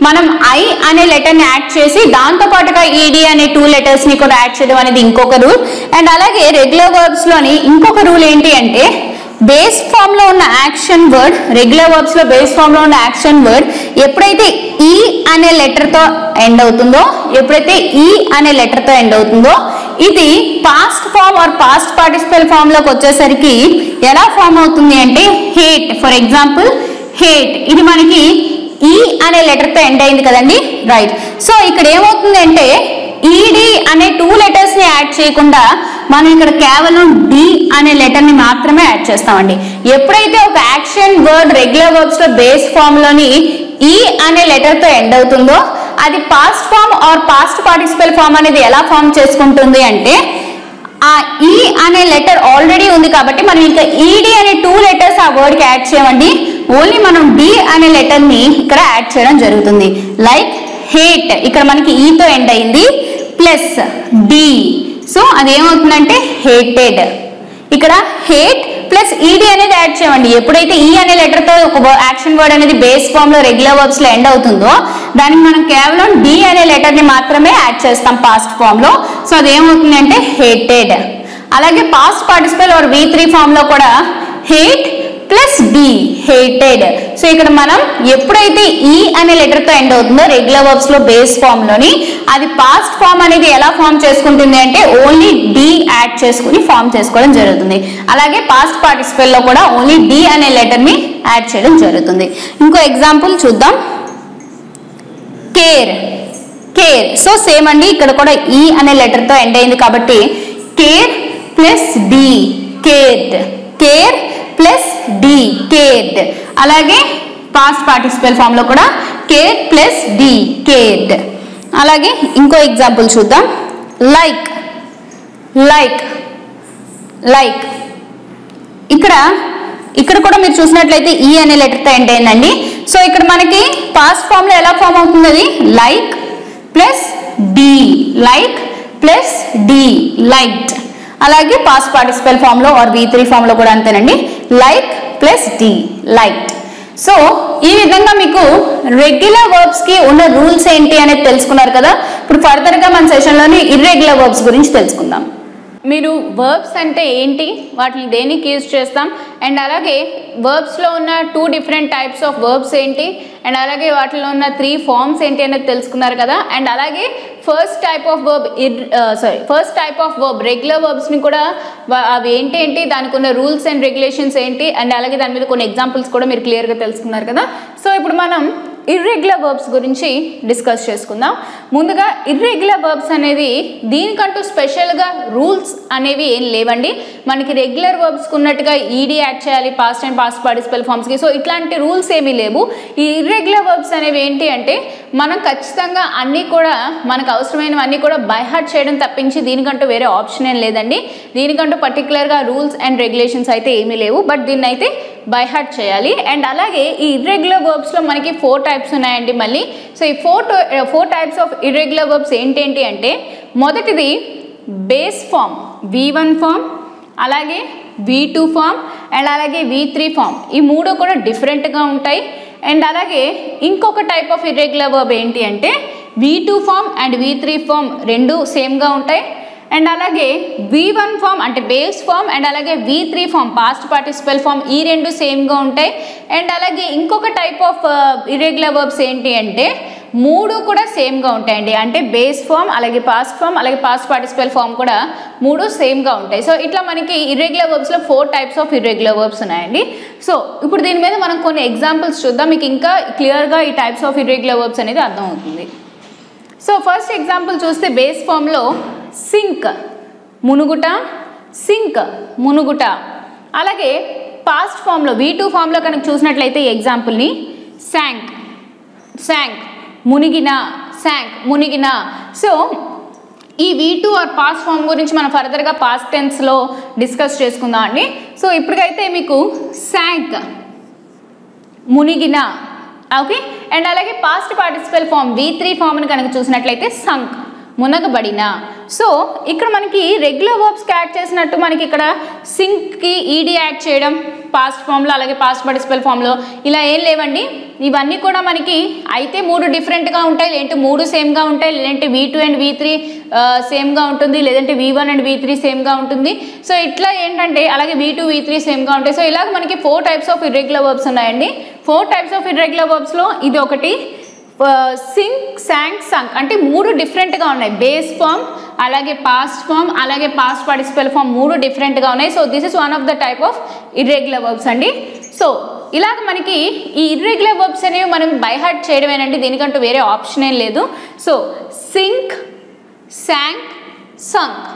మనం ఐ అనే లెటర్ ని యాడ్ చేసి దాంతో పాటుగా ఈడీ అనే 2 లెటర్స్ ని కూడా యాడ్ చేయడం అనేది ఇంకొక రూల్. అండ్ అలాగే రెగ్యులర్ వర్బ్స్ లోని ఇంకొక రూల్ ఏంటి అంటే బేస్ ఫామ్ లో ఉన్న యాక్షన్ వర్డ్ రెగ్యులర్ వర్బ్స్ లో బేస్ ఫామ్ లో ఉన్న యాక్షన్ వర్డ్ ఎప్పుడైతే ఈ అనే లెటర్ తో ఎండ్ అవుతుందో ఇది past form or past participle form లోకి వచ్చేసరికి ఎలా ఫామ్ అవుతుంది అంటే హేట్. ఫర్ ఎగ్జాంపుల్ హేట్, ఇది మనకి ఈ అనే లెటర్ తో ఎండ్ అయింది కదండి, రైట్. సో ఇక్కడ ఏమవుతుంది అంటే ఈడీ అనే 2 లెటర్స్ ని యాడ్ చేయకుండా మనం ఇక్కడ కేవలం డి అనే లెటర్ ని మాత్రమే యాడ్ చేస్తామండి. ఎప్పుడైతే ఒక యాక్షన్ వర్డ్ రెగ్యులర్ వర్బ్స్ లో బేస్ ఫామ్ లోని ఈ అనే లెటర్ తో ఎండ్ అవుతుందో అది past form or past participle form అనేది ఎలా ఫామ్ చేసుకుంటుంది అంటే ఆ ఈ అనే లెటర్ ఆల్రెడీ ఉంది కాబట్టి మనం ఇంకా ఈడీ అనే 2 లెటర్స్ ఆ వర్డ్ కి యాడ్ చేయమండి, ఓన్లీ మనం డి అనే లెటర్ ని ఇక్కడ యాడ్ చేయడం జరుగుతుంది. లైక్ హేట్, ఇక్కడ మనకి ఈతో ఎండ్ అయింది ప్లస్ డి, సో అది ఏమవుతుందంటే హేటెడ్. ఇక్కడ హేట్ ప్లస్ ఈడీ అనేది యాడ్ చేయమండి. ఎప్పుడైతే ఈ అనే లెటర్ తో ఒక యాక్షన్ వర్డ్ అనేది బేస్ ఫామ్ లో రెగ్యులర్ వర్బ్స్ లో ఎండ్ అవుతుందో దానికి మనం కేవలం డి అనే లెటర్ ని మాత్రమే యాడ్ చేస్తాం పాస్ట్ ఫామ్ లో. సో అది ఏమవుతుంది అంటే హేటెడ్. అలాగే past participle or V3 form లో కూడా hate plus D hated. So ఇక్కడ మనం ఎప్పుడైతే ఈ అనే లెటర్ తో ఎండ్ అవుతుందో రెగ్యులర్ వర్బ్స్ లో బేస్ ఫామ్ లోని అది పాస్ట్ ఫామ్ అనేది ఎలా ఫామ్ చేసుకుంటుంది అంటే ఓన్లీ డి యాడ్ చేసుకుని ఫామ్ చేసుకోవడం జరుగుతుంది. అలాగే పాస్ట్ పార్టిసిపల్ లో కూడా ఓన్లీ డి అనే లెటర్ ని యాడ్ చేయడం జరుగుతుంది. ఇంకో ఎగ్జాంపుల్ చూద్దాం. Care care. సో సేమ్ అండి, ఇక్కడ కూడా ఈ అనే లెటర్ తో ఎండ్ అయింది కాబట్టి care plus D cared. Care plus D cared. అలాగే పాస్ట్ పార్టిసిపల్ ఫామ్ లో కూడా కేర్ ప్లస్ డి కేర్డ్. అలాగే ఇంకో ఎగ్జాంపుల్ చూద్దాం. Like like like. ఇక్కడ కూడా మీరు చూసినట్లయితే ఈ అనే లెటర్ తో ఎండ్ అయిందండి. సో ఇక్కడ మనకి పాస్ట్ ఫామ్ లో ఎలా ఫామ్ అవుతుంది? Like plus D like plus D liked. అలాగే పాస్ట్ పార్టిసిపల్ ఫామ్ లో ఆర్ V3 ఫామ్ లో కూడా అంతేనండి, like plus D liked. So ఈ విధంగా మీకు రెగ్యులర్ వర్బ్స్ కి ఉన్న రూల్స్ ఏంటి అనేది తెలుసుకున్నారు కదా. ఇప్పుడు ఫర్దర్ గా మన సెషన్ లోని ఇర్రెగ్యులర్ వర్బ్స్ గురించి తెలుసుకుందాం. మీరు వర్బ్స్ అంటే ఏంటి, వాటిని దేనికి యూజ్ చేస్తాం, అండ్ అలాగే వర్బ్స్లో ఉన్న 2 డిఫరెంట్ టైప్స్ ఆఫ్ వర్బ్స్ ఏంటి, అండ్ అలాగే వాటిలో ఉన్న 3 ఫార్మ్స్ ఏంటి అనేది తెలుసుకున్నారు కదా. అండ్ అలాగే first type of verb regular వర్బ్స్ని కూడా అవి ఏంటి, దానికి ఉన్న రూల్స్ అండ్ రెగ్యులేషన్స్ ఏంటి, అండ్ అలాగే దాని మీద కొన్ని ఎగ్జాంపుల్స్ కూడా మీరు క్లియర్గా తెలుసుకున్నారు కదా. సో ఇప్పుడు మనం ఇర్రెగ్యులర్ వర్బ్స్ గురించి డిస్కస్ చేసుకుందాం. ముందుగా ఇర్రెగ్యులర్ వర్బ్స్ అనేది దీనికంటూ స్పెషల్గా రూల్స్ అనేవి ఏం లేవండి. మనకి రెగ్యులర్ వర్బ్స్కి ఉన్నట్టుగా ఈడీ యాడ్ చేయాలి పాస్ట్ అండ్ పాస్ట్ పార్టిసిపల్ ఫార్మ్స్కి. సో ఇట్లాంటి రూల్స్ ఏమీ లేవు. ఈ ఇర్రెగ్యులర్ వర్బ్స్ అనేవి ఏంటి అంటే మనం ఖచ్చితంగా అన్నీ కూడా మనకు అవసరమైనవన్నీ కూడా బై హార్ట్ చేయడం తప్పించి దీనికంటూ వేరే ఆప్షన్ ఏం లేదండి. దీనికంటూ పర్టికులర్గా రూల్స్ అండ్ రెగ్యులేషన్స్ అయితే ఏమీ లేవు, బట్ దీన్ని అయితే బై హార్ట్ చేయాలి. అండ్ అలాగే ఈ ఇర్రెగ్యులర్ వర్బ్స్లో మనకి 4 టైప్స్ ఉన్నాయండి మళ్ళీ. సో ఈ 4 టైప్స్ ఆఫ్ ఇర్రెగ్యులర్ వర్బ్స్ ఏంటి అంటే మొదటిది బేస్ ఫామ్ V1 ఫామ్, అలాగే V2 ఫామ్, అండ్ అలాగే V3 ఫామ్. ఈ 3 కూడా డిఫరెంట్గా ఉంటాయి. అండ్ అలాగే ఇంకొక టైప్ ఆఫ్ ఇర్రెగ్యులర్ వర్బ్ ఏంటి అంటే V2 form and V3 form 2 సేమ్గా ఉంటాయి. అండ్ అలాగే V1 ఫామ్ అంటే బేస్ ఫామ్, అండ్ అలాగే V3 form past participle form, ఈ 2 సేమ్గా ఉంటాయి. అండ్ అలాగే ఇంకొక టైప్ ఆఫ్ ఇర్రెగ్యులర్ వర్బ్స్ ఏంటి అంటే 3 కూడా సేమ్గా ఉంటాయండి. అంటే బేస్ ఫామ్, అలాగే పాస్ట్ ఫామ్, అలాగే పాస్ట్ పార్టిసిపల్ ఫామ్ కూడా 3 సేమ్గా ఉంటాయి. సో ఇట్లా మనకి ఇర్రెగ్యులర్ వర్బ్స్లో 4 టైప్స్ ఆఫ్ ఇర్రెగ్యులర్ వర్బ్స్ ఉన్నాయండి. సో ఇప్పుడు దీని మీద మనం కొన్ని ఎగ్జాంపుల్స్ చూద్దాం, మీకు ఇంకా క్లియర్గా ఈ టైప్స్ ఆఫ్ ఇర్రెగ్యులర్ వర్బ్స్ అనేది అర్థమవుతుంది. సో ఫస్ట్ ఎగ్జాంపుల్ చూస్తే బేస్ ఫామ్లో సింక్ మునుగుట, సింక్ మునుగుట. అలాగే పాస్ట్ ఫామ్లో V2 ఫామ్లో కనుక చూసినట్లయితే ఈ ఎగ్జాంపుల్ని శాంక్ శాంక్ మునిగిన, శాంక్ మునిగిన. సో ఈ V2 ఆర్ పాస్ట్ ఫామ్ గురించి మనం ఫర్దర్గా పాస్ట్ టెన్స్లో డిస్కస్ చేసుకుందాం అండి. సో ఇప్పటికైతే మీకు శాంక్ మునిగిన, ఓకే. అండ్ అలాగే పాస్ట్ పార్టిసిపల్ ఫామ్ V3 ఫామ్ని కనుక చూసినట్లయితే సంక్ మునగబడిన. సో ఇక్కడ మనకి రెగ్యులర్ వర్బ్స్కి యాడ్ చేసినట్టు మనకి ఇక్కడ సింక్కి ఈడీ యాడ్ చేయడం పాస్ట్ ఫామ్లో, అలాగే పాస్ట్ పార్టిసిపల్ ఫామ్లో ఇలా ఏం లేవండి. ఇవన్నీ కూడా మనకి అయితే 3 డిఫరెంట్గా ఉంటాయి, లేదంటే 3 సేమ్గా ఉంటాయి, లేదంటే V2 అండ్ V3 సేమ్గా ఉంటుంది, లేదంటే V1 అండ్ V3 సేమ్గా ఉంటుంది. సో ఇట్లా ఏంటంటే అలాగే V2 V3 సేమ్గా ఉంటాయి. సో ఇలాగ మనకి 4 టైప్స్ ఆఫ్ ఇర్రెగ్యులర్ వర్బ్స్ ఉన్నాయండి. 4 టైప్స్ ఆఫ్ ఇర్రెగ్యులర్ వర్బ్స్లో ఇది ఒకటి. సింక్, శాంక్, సంక్ అంటే 3 డిఫరెంట్గా ఉన్నాయి. బేస్ ఫామ్, అలాగే పాస్ట్ ఫామ్, అలాగే పాస్ట్ పార్టిసిపల్ ఫామ్ 3 డిఫరెంట్గా ఉన్నాయి. So this is one of the type of irregular verbs అండి. సో ఇలాగ మనకి ఈ ఇర్రెగ్యులర్ వర్బ్స్ అనేవి మనం బై హార్ట్ చేయడమేనండి, దీనికంటూ వేరే ఆప్షన్ ఏం లేదు. So sink, sank, sunk.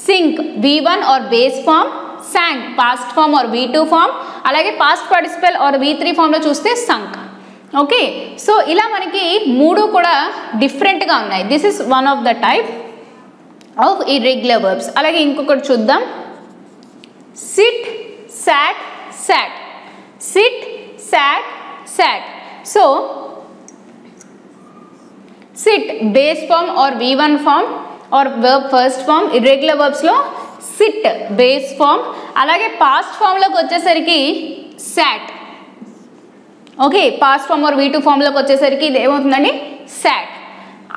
Sink V1 or base form, sank past form or V2 form, అలాగే పాస్ట్ పార్టిసిపల్ ఆర్ V3 ఫామ్లో చూస్తే సంక్. ఓకే. సో ఇలా మనకి 3 కూడా డిఫరెంట్గా ఉన్నాయి. This is one of the type of irregular verbs. అలాగే ఇంకొకటి చూద్దాం. Sit, sat, sat. Sit, sat, sat. So sit base form or V1 form or verb first form. Irregular వర్బ్స్లో సిట్ బేస్ ఫామ్, అలాగే పాస్ట్ ఫామ్లోకి వచ్చేసరికి sat. Okay. Past form or V2 ఫామ్లోకి వచ్చేసరికి ఇది ఏమవుతుందండి సాట్.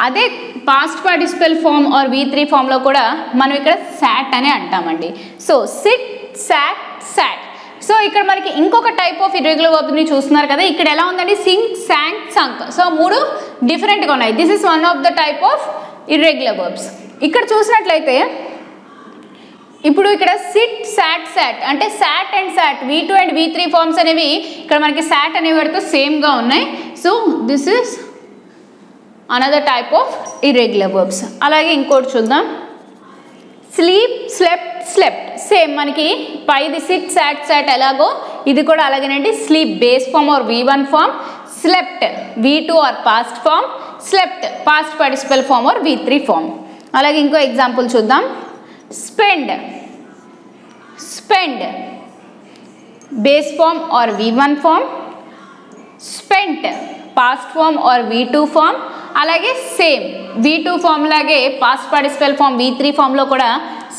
అదే past participle form or V3 ఫామ్లో కూడా మనం ఇక్కడ సాట్ అనే అంటామండి. So SIT, sat, sat. So ఇక్కడ మనకి ఇంకొక టైప్ ఆఫ్ ఇర్రెగ్యులర్ వర్బ్ ని చూస్తున్నారు కదా, ఇక్కడ ఎలా ఉందండి సింగ్, శాంగ్, సంక్. సో 3 డిఫరెంట్గా ఉన్నాయి. This is one of the type of irregular verbs. ఇక్కడ చూసినట్లయితే ఇప్పుడు ఇక్కడ సిట్, సాట్, సాట్ అంటే sat and sat V2 and V3 forms అనేవి ఇక్కడ మనకి సాట్ అనే వర్డ్తో సేమ్గా ఉన్నాయి. So this is another type of irregular verbs. అలాగే ఇంకోటి చూద్దాం, స్లీప్, స్లెప్ట్, స్లెప్ట్. సేమ్ మనకి పైది సిట్, సాట్, సాట్ ఎలాగో ఇది కూడా అలాగేనండి. Sleep base form or V1 form, slept V2 or past form, slept past participle form or V3 form. అలాగే ఇంకో ఎగ్జాంపుల్ చూద్దాం, spend, spend base form or V1 form, spent past form or V2 form. అలాగే సేమ్ V2 ఫామ్ లాగే పాస్ట్ పార్టిసిపల్ ఫామ్ V3 ఫామ్లో కూడా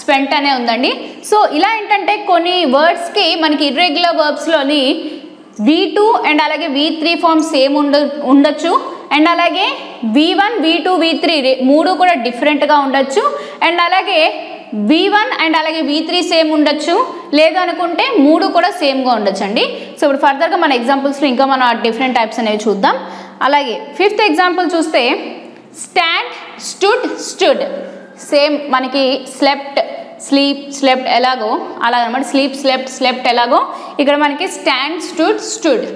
స్పెంట్ అనే ఉందండి. సో ఇలా ఏంటంటే కొన్ని వర్డ్స్కి మనకి ఇర్రెగ్యులర్ వర్బ్స్లోని V2 అండ్ అలాగే V3 ఫామ్ సేమ్ ఉండొచ్చు, అండ్ అలాగే V1, V2, V3 3 కూడా డిఫరెంట్గా ఉండొచ్చు, అండ్ అలాగే V1 అండ్ అలాగే V3 సేమ్ ఉండొచ్చు, లేదు అనుకుంటే 3 కూడా సేమ్గా ఉండొచ్చు అండి. సో ఇప్పుడు ఫర్దర్గా మన ఎగ్జాంపుల్స్లో ఇంకా మనం డిఫరెంట్ టైప్స్ అనేవి చూద్దాం. అలాగే 5th ఎగ్జాంపుల్ చూస్తే స్టాండ్, స్టుడ్, స్టుడ్. సేమ్ మనకి స్లెప్ట్, స్లీప్, స్లెప్ట్ ఎలాగో అలాగనమాట. స్లీప్, స్లెప్ట్, స్లెప్ట్ ఎలాగో ఇక్కడ మనకి స్టాండ్, స్టుడ్, స్టుడ్.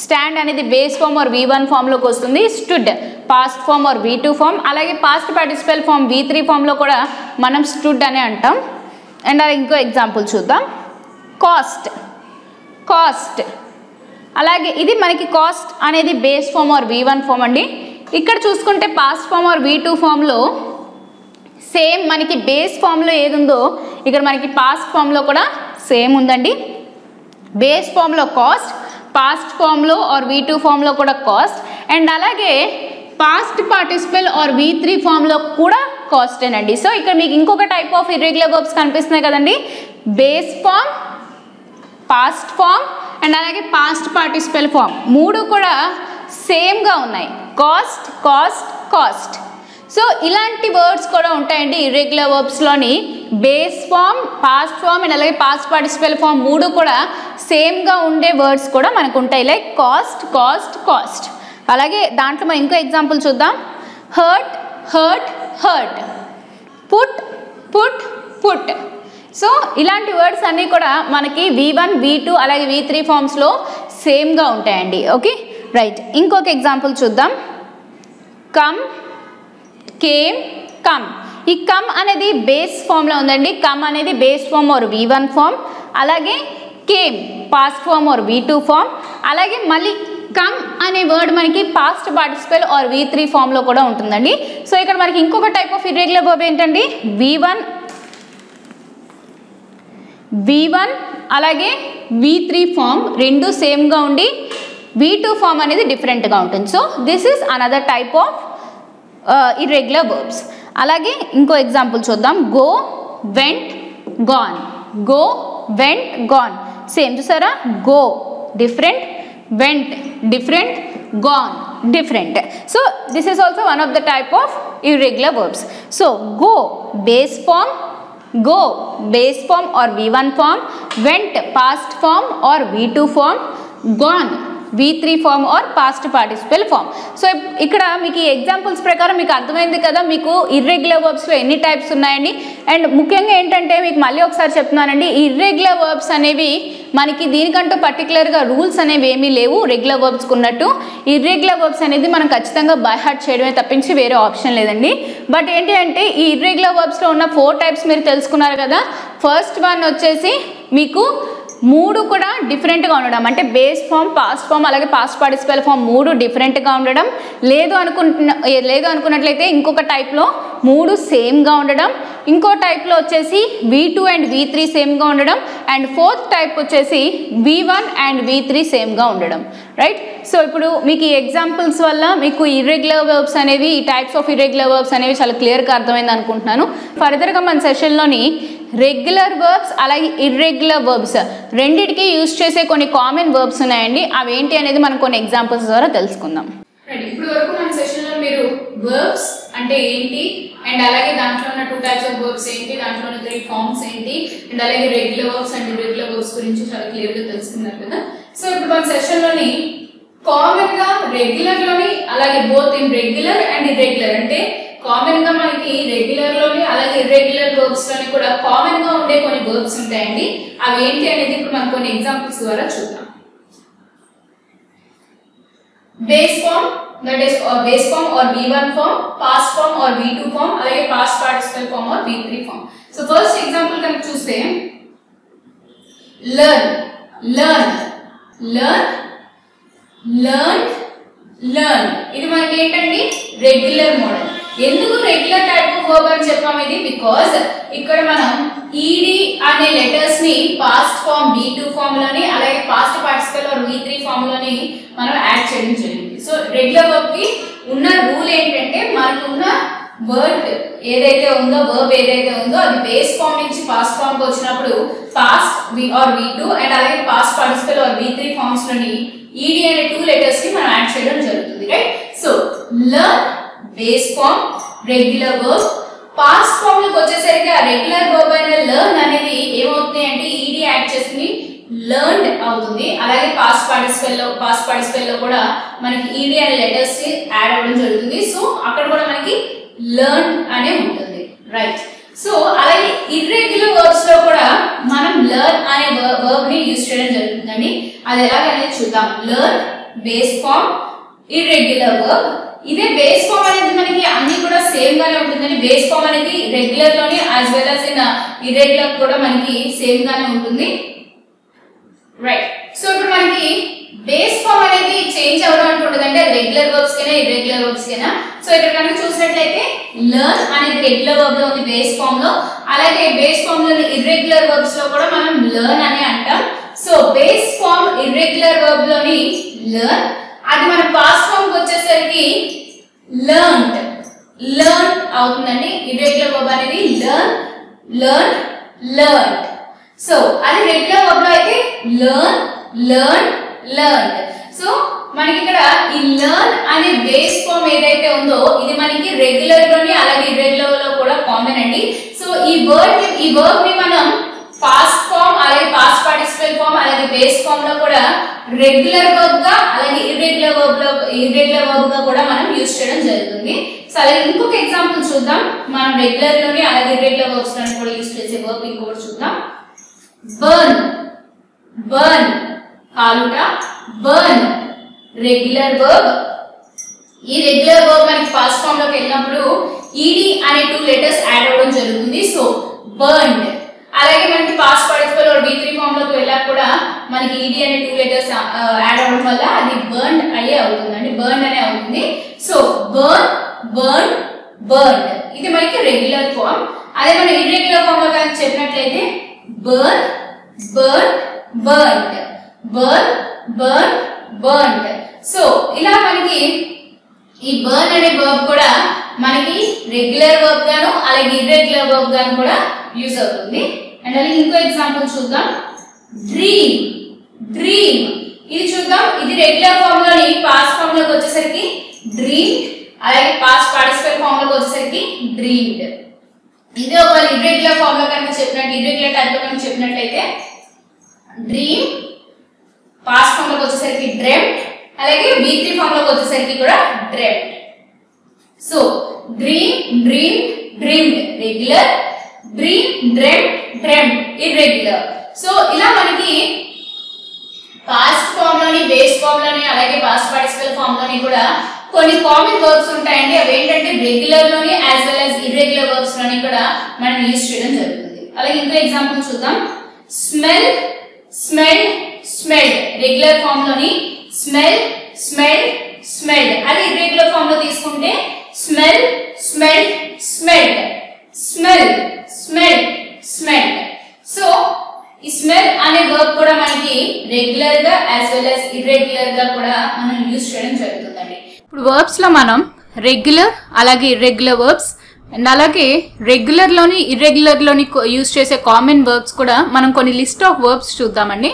స్టాండ్ అనేది బేస్ ఫామ్ ఆర్ V1 ఫామ్లోకి వస్తుంది, stood past form or V2 form, అలాగే పాస్ట్ పార్టిసిపల్ ఫామ్ V3 ఫామ్లో కూడా మనం స్టుడ్ అనే అంటాం. అండ్ అలాగే ఇంకో ఎగ్జాంపుల్ చూద్దాం, కాస్ట్, కాస్ట్. అలాగే ఇది మనకి కాస్ట్ అనేది base form or V1 form అండి. ఇక్కడ చూసుకుంటే పాస్ట్ ఫామ్ ఆర్ V2 ఫామ్లో సేమ్ మనకి బేస్ ఫామ్లో ఏది ఉందో ఇక్కడ మనకి పాస్ట్ ఫామ్లో కూడా సేమ్ ఉందండి. బేస్ ఫామ్లో కాస్ట్, పాస్ట్ ఫామ్లో ఆర్ V2 ఫామ్లో కూడా కాస్ట్, అండ్ అలాగే పాస్ట్ పార్టిసిపల్ ఆర్ V3 ఫామ్లో కూడా కాస్టేనండి. సో ఇక్కడ మీకు ఇంకొక టైప్ ఆఫ్ ఇర్రెగ్యులర్ వర్బ్స్ కనిపిస్తున్నాయి కదండి, base form, past form and అలాగే పాస్ట్ పార్టిసిపల్ ఫామ్ 3 కూడా సేమ్గా ఉన్నాయి, కాస్ట్, కాస్ట్, కాస్ట్. సో ఇలాంటి వర్డ్స్ కూడా ఉంటాయండి ఇర్రెగ్యులర్ వర్బ్స్లోని. Base form, past form and అలాగే పాస్ట్ పార్టిసిపల్ ఫామ్ 3 కూడా సేమ్గా ఉండే వర్డ్స్ కూడా మనకు ఉంటాయి, లైక్ కాస్ట్, కాస్ట్, కాస్ట్. అలాగే దాంట్లో మనం ఇంకో ఎగ్జాంపుల్ చూద్దాం, hurt, hurt, hurt, put, put, put. So ఇలాంటి వర్డ్స్ అన్నీ కూడా మనకి V1, V2 అలాగే V3 ఫామ్స్లో సేమ్గా ఉంటాయండి. Okay right. ఇంకొక ఎగ్జాంపుల్ చూద్దాం, కమ్, కేమ్, కమ్. ఈ కమ్ అనేది బేస్ ఫామ్లో ఉందండి. కమ్ అనేది base form or V1 form, అలాగే came past form or V2 form, అలాగే మళ్ళీ కమ్ అనే వర్డ్ మనకి పాస్ట్ పార్టిసిపల్ ఆర్ V3 ఫామ్లో కూడా ఉంటుందండి. సో ఇక్కడ మనకి ఇంకొక టైప్ ఆఫ్ ఇర్రెగ్యులర్ వర్బ్ ఏంటండి, V1 అలాగే V3 ఫామ్ 2 సేమ్గా ఉండి V2 ఫామ్ అనేది డిఫరెంట్గా ఉంటుంది. So this is another type of irregular verbs. అలాగే ఇంకో ఎగ్జాంపుల్ చూద్దాం, go, went, gone. Go, went, gone same చూసారా, go different, went different, gone different. So this is also one of the type of irregular verbs. So go base form, go base form or V1 form, went past form or V2 form, gone V3 form or past participle form. So ఇక్కడ మీకు ఈ ఎగ్జాంపుల్స్ ప్రకారం మీకు అర్థమైంది కదా మీకు ఇర్రెగ్యులర్ వర్బ్స్లో ఎన్ని టైప్స్ ఉన్నాయండి. అండ్ ముఖ్యంగా ఏంటంటే మీకు మళ్ళీ ఒకసారి చెప్తున్నానండి, ఇర్రెగ్యులర్ వర్బ్స్ అనేవి మనకి దీనికంటూ పర్టికులర్గా రూల్స్ అనేవి ఏమీ లేవు రెగ్యులర్ వర్బ్స్కి ఉన్నట్టు. ఇర్రెగ్యులర్ వర్బ్స్ అనేది మనం ఖచ్చితంగా బై హార్ట్ చేయడమే తప్పించి వేరే ఆప్షన్ లేదండి. బట్ ఏంటి అంటే ఈ ఇర్రెగ్యులర్ వర్బ్స్లో ఉన్న 4 టైప్స్ మీరు తెలుసుకున్నారు కదా. ఫస్ట్ వన్ వచ్చేసి మీకు 3 కూడా డిఫరెంట్గా ఉండడం, అంటే బేస్ ఫామ్, పాస్ట్ ఫామ్ అలాగే పాస్ట్ పార్టిసిపల్ ఫామ్ 3 డిఫరెంట్గా ఉండడం. లేదు అనుకున్నట్లయితే ఇంకొక టైప్లో 3 సేమ్గా ఉండడం, ఇంకో టైప్లో వచ్చేసి V2 అండ్ V3 సేమ్గా ఉండడం, అండ్ 4th టైప్ వచ్చేసి V1 అండ్ V3 సేమ్గా ఉండడం. రైట్. సో ఇప్పుడు మీకు ఈ ఎగ్జాంపుల్స్ వల్ల మీకు ఇర్రెగ్యులర్ వర్బ్స్ అనేవి, ఈ టైప్స్ ఆఫ్ ఇర్రెగ్యులర్ వర్బ్స్ అనేవి చాలా క్లియర్గా అర్థమైంది అనుకుంటున్నాను. ఫర్దర్గా మన సెషన్లోని రెగ్యులర్ వర్బ్స్ అలాగే ఇర్రెగ్యులర్ వర్బ్స్ రెండిటికి యూజ్ చేసే కొన్ని కామన్ వర్బ్స్ ఉన్నాయండి. అవి ఏంటి అనేది మనం కొన్ని ఎగ్జాంపుల్స్ ద్వారా తెలుసుకుందాం. ఇప్పుడు వరకు మన సెషన్లో మీరు వర్బ్స్ అంటే ఏంటి, అండ్ అలాగే దాంట్లో ఉన్న 2 types ఆఫ్ వర్బ్స్ ఏంటి, దాంట్లో ఉన్న 3 forms ఏంటి, అండ్ అలాగే regular verbs and irregular verbs గురించి చాలా క్లియర్ గా తెలుసుకున్నారు కదా. సో ఇప్పుడు మన సెషన్ లోని కామన్ గా రెగ్యులర్ లోని అలాగే both in regular and irregular, అంటే కామన్ గా మనకి రెగ్యులర్ లోని అలాగే ఇర్రెగ్యులర్ వర్బ్స్ లోని కూడా కామన్ గా ఉండే కొన్ని వర్బ్స్ ఉంటాయండి. అవి ఏంటి అనేది ఇప్పుడు మనం కొన్ని ఎగ్జాంపుల్స్ ద్వారా చూద్దాం. Base form, that is base form or V1 form, past form or V2 form, అలాగే past participle form or V3 form. So first example కనుక చూస్తే learn, learn, learn, learn, learn. ఇది మనకి ఏంటండి రెగ్యులర్ మోడల్. ఎందుకు రెగ్యులర్ టైప్ ఆఫ్ వర్బ్ అని చెప్పాము ఇది, బికాజ్ ఇక్కడ మనం ed అనే లెటర్స్ ని పాస్ట్ ఫామ్ V2 ఫామ్ లోని అలాగే past participle or V3 form లోని మనం యాడ్ చేయడం జరిగింది. సో రెగ్యులర్ వర్బ్ కి ఉన్న రూల్ ఏంటంటే మనకున్న వర్డ్ ఏదైతే ఉందో వర్బ్ ఏదైతే ఉందో అది బేస్ ఫామ్ నుంచి పాస్ట్ ఫామ్ కి వచ్చినప్పుడు పాస్ట్ ఆర్ V2 అండ్ అలాగే past participle or V3 forms లోని ed అనే 2 లెటర్స్ ని మనం యాడ్ చేయడం జరుగుతుంది, right. So learn base form regular verb, past form లోకి వచ్చేసరికి ఆ రెగ్యులర్ వర్బ్ అయిన లెర్న్ అనేది ఏమవుతుంది అంటే ed యాడ్ చేసుకుని లెర్న్డ్ అవుతుంది. అలాగే పాస్ట్ పార్టిసిపల్ లో కూడా మనకి ed అనే లెటర్స్ యాడ్ అవ్వడం జరుగుతుంది. సో అక్కడ కూడా మనకి లెర్న్ అనే ఉంటుంది, రైట్. సో అలాగే ఇర్రెగ్యులర్ వర్బ్స్ లో కూడా మనం లెర్న్ అనే వర్బ్ ని యూజ్ చేయడం జరుగుతుందండి. అది ఎలాగనేది చూద్దాం. Learn base form irregular verb. ఇదే బేస్ ఫామ్ అనేది మనకి అన్ని కూడా సేమ్ గానే ఉంటుందండి. బేస్ ఫామ్ అనేది రెగ్యులర్ లోనే as well as in irregular కూడా మనకి సేమ్ గానే ఉంటుంది, రైట్. సో ఇప్పుడు మనకి బేస్ ఫామ్ అనేది చేంజ్ అవ్వడం అంటే రెగ్యులర్ వర్బ్స్ కైనా ఇర్రెగ్యులర్ వర్బ్స్ కైనా. సో ఇక్కడ కనుక చూసినట్లయితే లెర్న్ అనేది రెగ్యులర్ వర్బ్ లో ఉంది బేస్ ఫామ్ లో, అలాగే బేస్ ఫామ్ లో ఇర్రెగ్యులర్ వర్బ్స్ లో కూడా మనం లెర్న్ అని అంటాం. So base form irregular verb లోని లెర్న్, అది మన పాస్ట్ ఫామ్ కి వచ్చేసరికి లెర్న్డ్, లెర్న్ అవుతుందండి. ఇర్రెగ్యులర్ వర్బ్ అనేది లెర్న్, లెర్న్, లెర్న్డ్. సో అది రెగ్యులర్ వర్బ్ లో అయితే లెర్న్, లెర్న్, లెర్న్డ్. సో మనకి ఇక్కడ ఈ లెర్న్ అనే బేస్ ఫామ్ ఏదైతే ఉందో ఇది మనకి రెగ్యులర్ లోని అలాగే ఇర్రెగ్యులర్ లో కూడా కామన్ అండి. సో ఈ వర్బ్ ని మనం పాస్ట్ ఫామ్ అలాగే పాస్ట్ పార్టిసిపల్ ఫామ్ అలాగే బేస్ ఫామ్ లో కూడా రెగ్యులర్ వర్బ్ గా అలాగే ఇర్రెగ్యులర్ వర్బ్ గా కూడా మనం యూజ్ చేయడం జరుగుతుంది. సో అలాగే ఇంకొక ఎగ్జాంపుల్ చూద్దాం. మనం రెగ్యులర్ లోని అలాగే ఇర్రెగ్యులర్ వర్బ్స్ లోని కూడా యూజ్ చేసే వర్బ్ ఇంకోటి చూద్దాం. బర్న్, బర్న్ కాలుట, బర్న్ రెగ్యులర్ వర్బ్. ఈ రెగ్యులర్ వర్బ్ మనకి పాస్ట్ ఫామ్ లోకి వెళ్ళినప్పుడు ed అనే 2 లెటర్స్ యాడ్ అవ్వడం జరుగుతుంది. So burned. అలాగే మనకి past participle or V3 form లోకి వెళ్ళాక కూడా మనకి ed అనే 2 లెటర్స్ యాడ్ అవ్వడం వల్ల అది బర్న్డ్ అయ్యే అవుతుందండి, బర్న్డ్ అనే అవుతుంది. సో బర్న్, బర్న్, బర్న్డ్ ఇది మనకి రెగ్యులర్ ఫామ్. అదే మనం ఇర్రెగ్యులర్ ఫామ్ లో కనుక చెప్పినట్లయితే burn, burn, burned, burn, burn, burned. So ఇలా మనకి ఈ బర్న్ అనే వర్బ్ కూడా మనకి రెగ్యులర్ వర్బ్ గాను అలాగే ఇర్రెగ్యులర్ వర్బ్ గాను కూడా యూజ్ అవుతుంది. అండ్ అలాగే ఇంకో ఎగ్జాంపుల్ చూద్దాం. డ్రీమ్, డ్రీమ్ ఇది చూద్దాం. ఇది రెగ్యులర్ ఫామ్ లోని పాస్ట్ ఫామ్ లోకి వచ్చేసరికి డ్రీమ్, అలాగే పాస్ట్ పార్టిసిపల్ ఫామ్ లోకి వచ్చేసరికి డ్రీమ్డ్. ఇది ఒక ఇర్రెగ్యులర్ ఫామ్ లో కనుక చెప్పినట్టు ఇర్రెగ్యులర్ టైప్ లో కనుక చెప్పినట్లయితే డ్రీమ్, పాస్ట్ ఫామ్ లోకి వచ్చేసరికి డ్రెమ్డ్, అలాగే V3 ఫామ్ లోకి వచ్చేసరికి కూడా dreamt. So dream, dream, dreamed regular, dream, dreamt, dreamt irregular. So ఇలా మనకి పాస్ట్ ఫామ్ లోని బేస్ ఫామ్ లోని అలాగే పాస్ట్ పార్టిసిపల్ ఫామ్ లోని కూడా కొన్ని కామన్ వర్బ్స్ ఉంటాయండి. అవి ఏంటంటే రెగ్యులర్ లోని as well as irregular verbs లోని కూడా మనం యూజ్ చేయడం జరుగుతుంది. అలాగే ఇంకో ఎగ్జాంపుల్ చూద్దాం. Smell, smelled, smelled regular form లోని స్మెల్, స్మెల్డ్, స్మెల్డ్. అది ఇర్రెగ్యులర్ ఫామ్ లో తీసుకుంటే smell, smelled, smelled, smell, smelled, smelled. So ఈ స్మెల్ అనే వర్బ్ కూడా మనకి రెగ్యులర్ గా యాజ్ వెల్ యాజ్ ఇర్రెగ్యులర్ గా కూడా మనం యూజ్ చేయడం జరుగుతుందండి. ఇప్పుడు వర్బ్స్ లో మనం రెగ్యులర్ అలాగే ఇర్రెగ్యులర్ వర్బ్స్ అండ్ అలాగే రెగ్యులర్ లోని ఇర్రెగ్యులర్ లోని యూజ్ చేసే కామన్ వర్బ్స్ కూడా మనం కొన్ని లిస్ట్ ఆఫ్ వర్బ్స్ చూద్దామండి.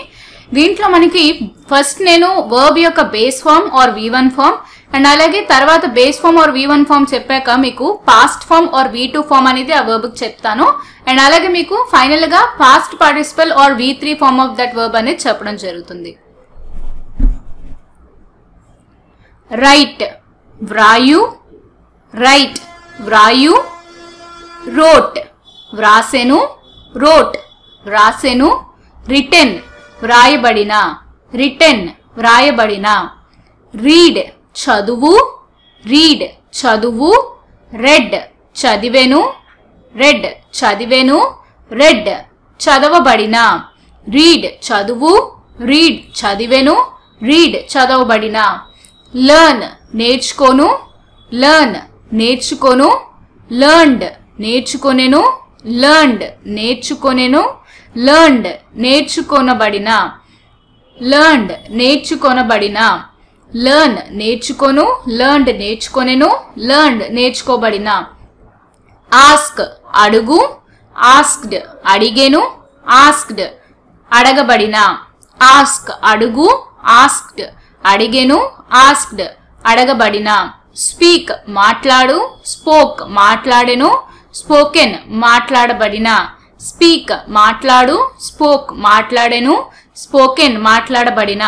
దీంట్లో మనకి ఫస్ట్ నేను వర్బ్ యొక్క base form or V1 form and అలాగే తర్వాత base form or V1 form చెప్పాక మీకు past form or V2 form అనేది ఆ వర్బ్ కి చెప్తాను. అండ్ అలాగే మీకు ఫైనల్ గా past participle or V3 form of that verb అనేది చెప్పడం జరుగుతుంది. రైట్ వ్రాయు, రైట్ వ్రాయు. రోట్ వ్రాసెను, రోట్ వ్రాసెను. రిటెన్ వ్రాయబడిన, రిటెన్ వ్రాయబడిన. రీడ్ చదువు, రీడ్ చదువు. రెడ్ చదివెను, రెడ్ చదివెను. రెడ్ చదవబడిన. రీడ్ చదువు, రీడ్ చదివెను. రీడ్ చదవబడిన. లెర్న్ నేర్చుకోను, లెర్న్ నేర్చుకోను. లెర్న్డ్ నేర్చుకొనెను, లెర్న్డ్ నేర్చుకొనెను. లెర్న్డ్ నేర్చుకొనబడిన, లెర్న్డ్ నేర్చుకొనబడిన. లెర్న్ నేర్చుకొను, లెర్న్డ్ నేర్చుకొనెను. లెర్న్డ్ నేర్చుకోబడిన. ఆస్క్ అడుగు, ఆస్క్డ్ అడిగెను. ఆస్క్డ్ అడగబడిన. ఆస్క్ అడుగు, ఆస్క్డ్ అడిగెను. ఆస్క్డ్ అడగబడిన. స్పీక్ మాట్లాడు, స్పోక్ మాట్లాడెను. స్పోకెన్ మాట్లాడబడిన. స్పీక్ మాట్లాడు, స్పోక్ మాట్లాడెను. స్పోకెన్ మాట్లాడబడిన.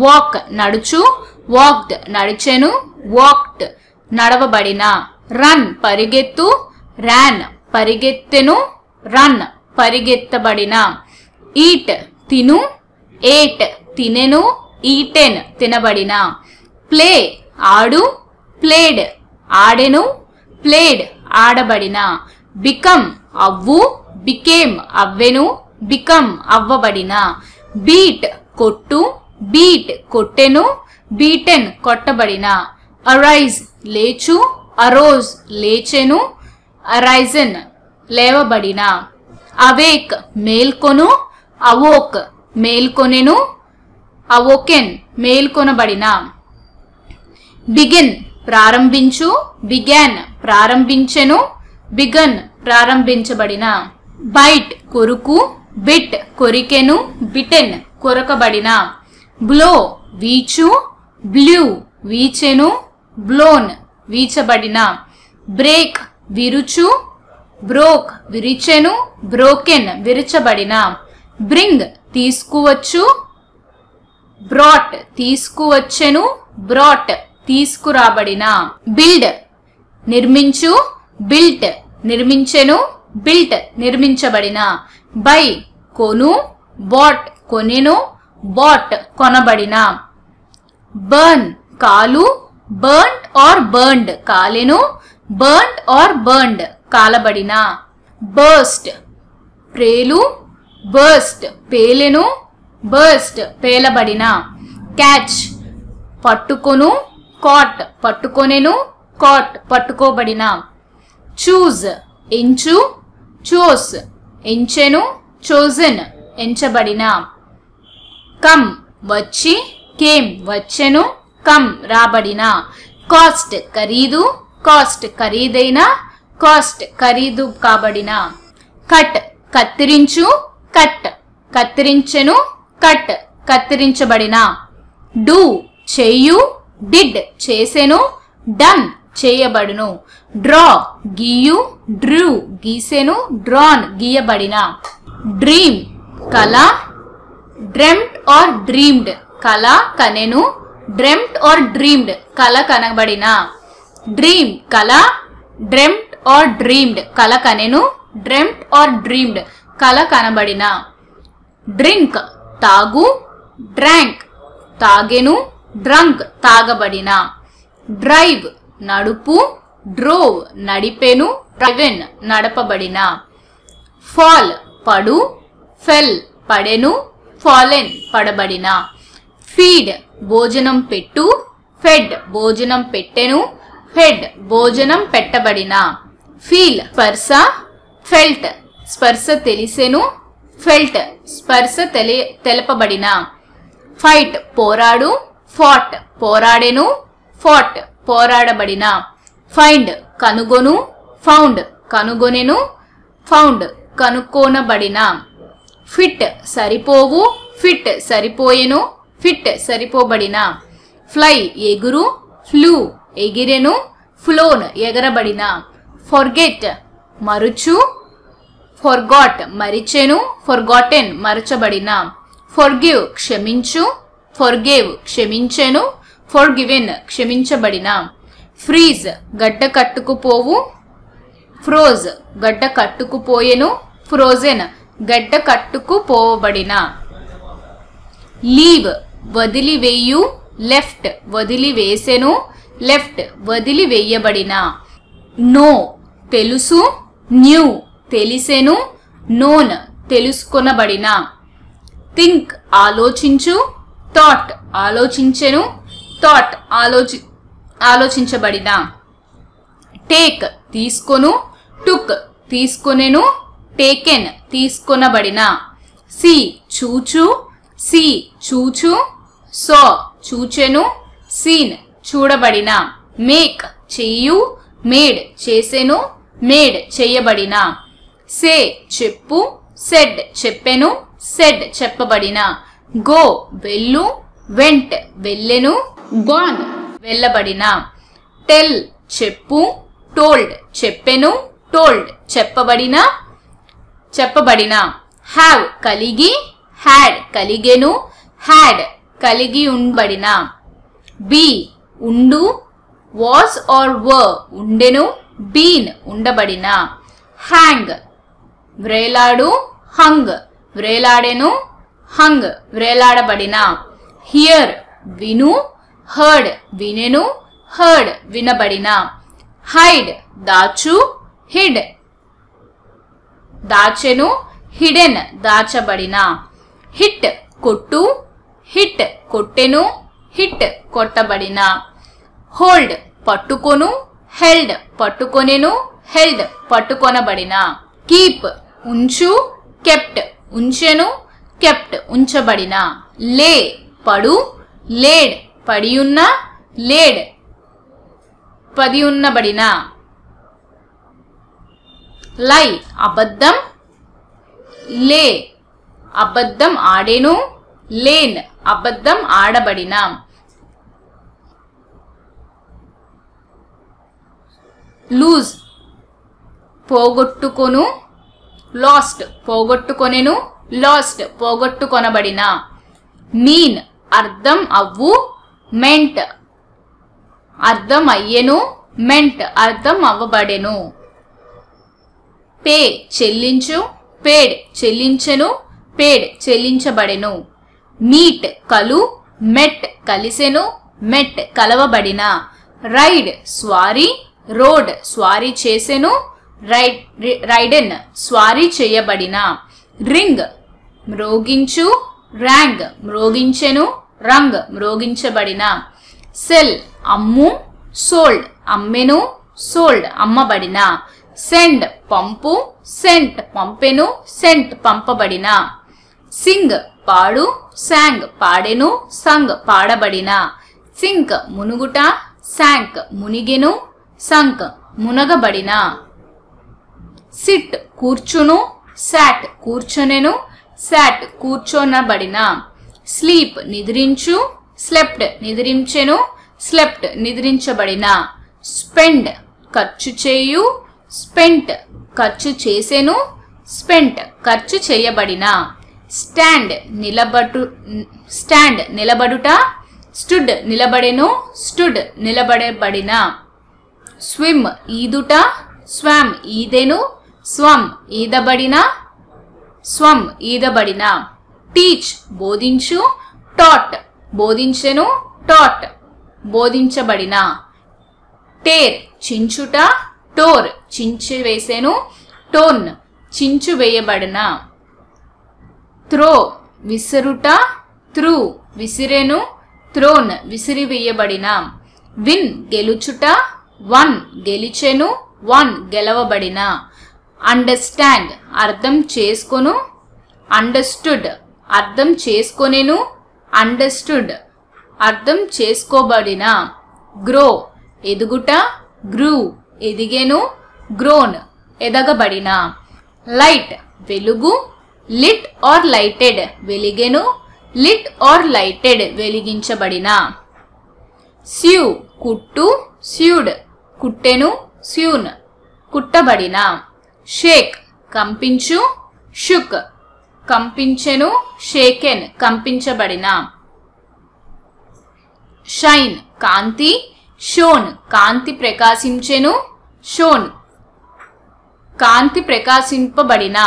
వాక్ నడుచు, వాక్డ్ నడిచెను. వాక్డ్ నడవబడిన. రన్ పరిగెత్తు, ర్యాన్ పరిగెత్తెను. రన్ పరిగెత్తబడిన. ఈట్ తిను, ఏట్ తినెను. ఈటెన్ తినబడిన. ప్లే ఆడు, ప్లేడ్ ఆడెను. ప్లేడ్ ఆడబడిన. బికమ్ అవ్వు, బికేమ్ అవ్వెను. బికమ్ అవ్వబడిన. బీట్ కొట్టు, బీట్ కొట్టెను. బీటెన్ కొట్టబడిన. అరైజ్ లేచు, అరోజ్ లేచెను. అరైజన్ లేవబడిన. అవేక్ మేల్కొను, అవోక్ మేల్కొనెను. అవోకెన్ మేల్కొనబడిన. బిగిన్ ప్రారంభించు, బిగాన్ ప్రారంభించెను. బిగన్ ప్రారంభించబడిన. బైట్ కొరుకు, బిట్ కొరికెను. బిటెన్ కొరకబడిన. బ్లో వీచు, బ్లూ వీచెను. బ్లోన్ వీచబడిన. బ్రేక్ విరుచు, బ్రోక్ విరిచెను. బ్రోకెన్ విరచబడిన. బ్రింగ్ తీసుకువచ్చు, బ్రాట్ తీసుకువచ్చెను. బ్రాట్ తీసుకురాబడిన. బిల్డ్ నిర్మించు, బిల్ట్ నిర్మించెను. బిల్ట్ నిర్మించబడిన. బై కొను, బాట్ కొనెను. బాట్ కొనబడిన. బర్న్ కాలు, బర్న్డ్ ఆర్ బర్న్డ్ కాలెను. బర్న్డ్ ఆర్ బర్న్డ్ కాలబడిన. బర్స్ట్ ప్రేలు, బర్స్ట్ పేలెను. బర్స్ట్ పేలబడిన. క్యాచ్ పట్టుకొను, కాట్ పట్టుకొనెను. కాట్ పట్టుకోబడిన. చూజ్ ఎంచు, చోస్ ఎంచెను. చోజన్ ఎంచబడిన. కమ్ వచ్చి, కేమ్ వచ్చెను. కమ్ రాబడిన. కాస్ట్ ఖరీదు, కాస్ట్ ఖరీదైన. కాస్ట్ ఖరీదు కాబడిన. కట్ కత్తిరించు, కట్ కత్తిరించెను. కట్ కత్తిరించబడిన. డూ చేయు, డిడ్ చేసెను. డన్ చేయబడును. డ్రా గీయు, డ్రూ గీసెను. డ్రాన్ గీయబడిన. డ్రీమ్ కల, డ్రెమ్ట్ ఆర్ డ్రీమ్డ్ కల కనెను. డ్రెమ్ట్ ఆర్ డ్రీమ్డ్ కల కనబడిన. డ్రీమ్ కల, డ్రెమ్ట్ ఆర్ డ్రీమ్డ్ కల కనెను. డ్రెమ్ట్ ఆర్ డ్రీమ్డ్ కల కనబడిన. డ్రింక్ తాగు, డ్రాంక్ తాగెను. డ్రంక్ తాగబడిన. డ్రైవ్ నడుపు, డ్రోవ్ నడిపెను. డ్రైవెన్ నడపబడిన. ఫాల్ పడు, ఫెల్ పడెను. ఫాలెన్ పడబడిన. ఫీడ్ భోజనం పెట్టు, ఫెడ్ భోజనం పెట్టెను. ఫెడ్ భోజనం పెట్టబడిన. ఫీల్ స్పర్శ, ఫెల్ట్ స్పర్శ తెలిసెను. ఫెల్ట్ స్పర్శ తెలపబడిన. ఫైట్ పోరాడు, ఫాట్ పోరాడెను. ఫాట్ పోరాడబడిన. ఫైండ్ కనుగొను, ఫౌండ్ కనుగొనెను. ఫౌండ్ కనుక్కోనబడిన. ఫిట్ సరిపోవు, ఫిట్ సరిపోయెను. ఫిట్ సరిపోబడిన. ఫ్లై ఎగురు, ఫ్లూ ఎగిరెను, ఫ్లోన్ ఎగరబడిన. ఫర్గెట్ మరుచు, ఫర్గాట్ మరిచెను, ఫర్గాటెన్ మరచబడిన. ఫర్గివ్ క్షమించు, ఫర్గేవ్ క్షమించెను, ఫర్గివెన్ క్షమించబడిన. ఫ్రీజ్ గడ్డ కట్టుకుపోవు, ఫ్రోజ్ గడ్డ కట్టుకుపోయెను, ఫ్రోజెన్ గడ్డ కట్టుకుపోబడిన. లీవ్ వదిలివేయు, లెఫ్ట్ వదిలివేసెను, లెఫ్ట్ వదిలివేయబడిన. నో తెలుసు, న్యూ తెలిసెను, నోన్ తెలుసుకొనబడిన. థింక్ ఆలోచించు, థాట్ ఆలోచించెను, థాట్ ఆలోచించబడిన. టేక్ తీసుకొను, టుక్ తీసుకొనెను, టేకెన్ తీసుకొనబడిన. సీ చూచు, సీ చూచు, సో చూచెను, సీన్ చూడబడిన. మేక్ చెయ్యు, మేడ్ చేసెను, మేడ్ చేయబడిన. సే చెప్పు, సెడ్ చెప్పెను, సెడ్ చెప్పబడిన. గో వెళ్ళు, వెంట్ వెళ్ళెను, గాన్ వెళ్ళబడిన. టెల్ చెప్పు, టోల్డ్ చెప్పెను, టోల్డ్ చెప్పబడిన. హ్యావ్ కలిగి, హ్యాడ్ కలిగెను, హ్యాడ్ కలిగి ఉండబడిన. బీ ఉండు, వాస్ ఆర్ వర్ ఉండెను, బీన్ ఉండబడిన. హ్యాంగ్ వ్రేలాడు, హంగ్ వ్రేలాడెను, హంగ్ వ్రేలాడబడిన. హియర్ విను, హర్డ్ వినెను, హర్డ్ వినబడిన. హైడ్ దాచు, హిడ్ దాచెను, హిడెన్ దాచబడిన. హిట్ కొట్టు, హిట్ కొట్టెను, హిట్ కొట్టబడిన. హోల్డ్ పట్టుకొను, హెల్డ్ పట్టుకొనెను, హెల్డ్ పట్టుకొనబడిన. కీప్ ఉంచు, కెప్ట్ ఉంచెను, కెప్ట్ ఉంచబడిన. లే పడు, లేడ్ పడియున్న, లేడ్ పడియున్నబడిన. లై అబద్ధం, లే అబద్ధం ఆడెను, లేన్ అబద్ధం ఆడబడిన. లూజ్ పోగొట్టుకొను, లాస్ట్ పోగొట్టుకొనెను, లాస్ట్ పోగొట్టుకొనబడిన. మీన్ అర్థం అవ్వు, మెంట్ అర్థం అయ్యెను, మెంట్ అర్థం అవ్వబడెను. పే చెల్లించు, పేడ్ చెల్లించెను, పేడ్ చెల్లించబడెను. మీట్ కలు, మెట్ కలిసెను, మెట్ కలవబడిన. రైడ్ స్వారీ, రోడ్ స్వారీ చేసెను, రైడెన్ స్వారీ చేయబడిన. రింగ్ మ్రోగించు, ర్యాంగ్ మ్రోగించెను, రంగ్ మ్రోగించబడిన. సెల్ అమ్ము, సోల్డ్ అమ్మెను, సోల్డ్ అమ్మబడిన. సెండ్ పంపు, సెంట్ పంపెను, సెంట్ పంపబడిన. సింగ్ పాడు, సాంగ్ పాడెను, సంగ్ పాడబడిన. సింక్ మునుగుట, శాంక్ మునిగెను, సంక్ మునగబడిన. సిట్ కూర్చును, సాట్ కూర్చొనెను, సాట్ కూర్చొనబడిన. స్లీప్ నిద్రించు, స్లెప్ట్ నిద్రించెను, స్లెప్ట్ నిద్రించబడిన. స్పెండ్ ఖర్చు చేయు, స్పెంట్ ఖర్చు చేసెను, స్పెంట్ ఖర్చు చేయబడిన. స్టాండ్ నిలబడుట, స్టుడ్ నిలబడెను, స్టుడ్ నిలబడబడిన. స్విమ్ ఈదుట, స్వామ్ ఈదెను, స్వమ్ ఈదబడిన, స్వమ్ ఈదబడిన. టీచ్ బోధించు, టాట్ బోధించెను, టాట్ బోధించబడిన. టేర్ చించుట, టోర్ చించివేసెను, టోన్ చించువేయబడిన. త్రో విసురుట, త్రూ విసిరెను, త్రోన్ విసిరివేయబడిన. విన్ గెలుచుట, వన్ గెలిచెను, వన్ గెలవబడిన. అండర్స్టాండ్ అర్థం చేసుకొను, అండర్స్టూడ్ అర్థం చేసుకొనెను, అండర్స్టూడ్ అర్థం చేసుకోబడిన. గ్రో ఎదుగుట, గ్రూ ఎదిగెను, గ్రోన్ ఎదగబడిన. లైట్ వెలుగు, లిట్ ఆర్ లైటెడ్ వెలిగెను, లిట్ ఆర్ లైటెడ్ వెలిగించబడిన. స్యూ కుట్టు స్యూడ్ కుట్టెను స్యూన్ కుట్టబడిన. షేక్ కంపించు షుక్ కంపించెను షేకెన్ కంపించబడిన. షైన్ కాంతి షోన్ కాంతి ప్రకాశించెను షోన్ కాంతి ప్రకాశింపబడిన.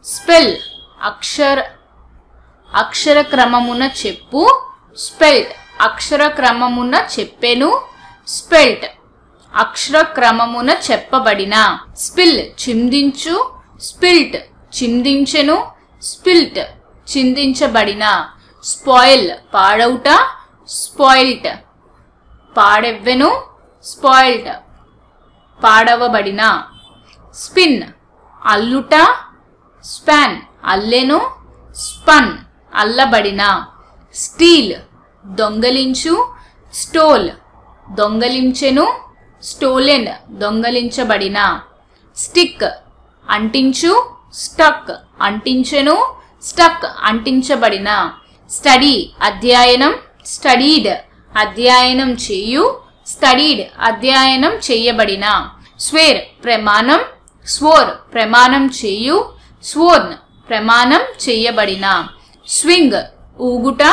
స్పెల్ అక్షర క్రమమున చెప్పు స్పెల్ట్ అక్షర క్రమమున చెప్పెను స్పెల్ట్ అక్షర క్రమమున చెప్పబడిన. స్పిల్ చిందించు స్పిల్ట్ చిందించెను స్పిల్ట్ చిందించబడిన. స్పాయిల్ పాడవుట స్పాయిల్ట్ పాడెవ్వెను స్పాయిల్ట్ పాడవబడిన. స్పిన్ అల్లుట స్పాన్ అల్లెను స్పన్ అల్లబడిన. స్టీల్ దొంగలించు స్టోల్ దొంగలించెను స్టోలెన్ దొంగలించబడిన. స్టిక్ అంటించు స్టక్ అంటించెను స్టక్ అంటించబడిన. స్టడీ అధ్యయనం స్టడీడ్ అధ్యయనం చేయు స్టడీడ్ అధ్యయనం చేయబడిన. స్వేర్ ప్రమాణం స్వోర్ ప్రమాణం చేయు స్వోర్న్ ప్రమాణం చేయబడిన. స్వింగ్ ఊగుట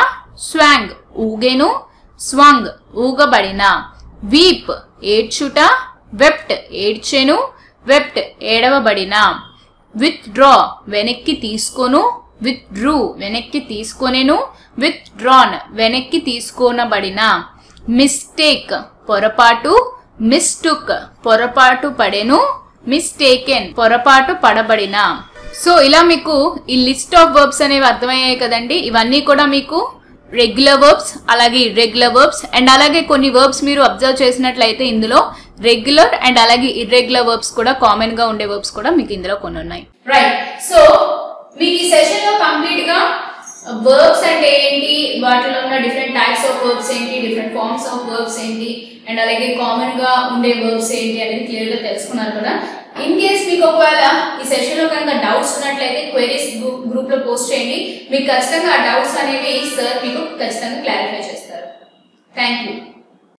స్వాంగ్ ఊగెను స్వాంగ్ ఊగబడిన. వీప్ ఏడ్చుట వెప్ట్ ఏడ్చెను వెప్ట్ ఏడవబడిన. విత్ డ్రా వెనక్కి తీసుకొను విత్ డ్రూ వెనక్కి తీసుకొనెను విత్ డ్రాన్ వెనక్కి తీసుకోనబడిన. మిస్టేక్ పొరపాటు మిస్టుక్ పొరపాటు పడెను మిస్టేకెన్ పొరపాటు పడబడిన. సో ఇలా మీకు ఈ లిస్ట్ ఆఫ్ వర్బ్స్ అనేవి అర్థమయ్యాయి కదండి. ఇవన్నీ కూడా మీకు రెగ్యులర్ వర్బ్స్ అలాగే ఇర్రెగ్యులర్ వర్బ్స్ అండ్ అలాగే కొన్ని వర్బ్స్ మీరు అబ్జర్వ్ చేసినట్లయితే ఇందులో రెగ్యులర్ అండ్ అలాగే ఇర్రెగ్యులర్ వర్బ్స్ కూడా కామన్ గా ఉండే వర్బ్స్ కూడా మీకు ఇందులో కొన్ని ఉన్నాయి. రైట్. సో మీకు ఈ సెషన్ లో కంప్లీట్ గా వర్బ్స్ అంటే ఏంటి, వాటిలో ఉన్న డిఫరెంట్ టైప్స్ ఆఫ్ వర్బ్స్ ఏంటి, డిఫరెంట్ ఫార్మ్స్ ఆఫ్ వర్బ్స్ ఏంటి అండ్ అలాగే కామన్ గా ఉండే వర్బ్స్ ఏంటి అనేది క్లియర్ గా తెలుసుకున్నారు కదా. ఇన్ కేస్ మీకు ఒకవేళ ఈ సెషన్ లో కనుక డౌట్స్ ఉన్నట్లయితే క్వైరీస్ గ్రూప్ లో పోస్ట్ చేయండి. మీకు ఖచ్చితంగా ఆ డౌట్స్ అనేవి సార్ మీకు ఖచ్చితంగా క్లారిఫై చేస్తారు. Thank you.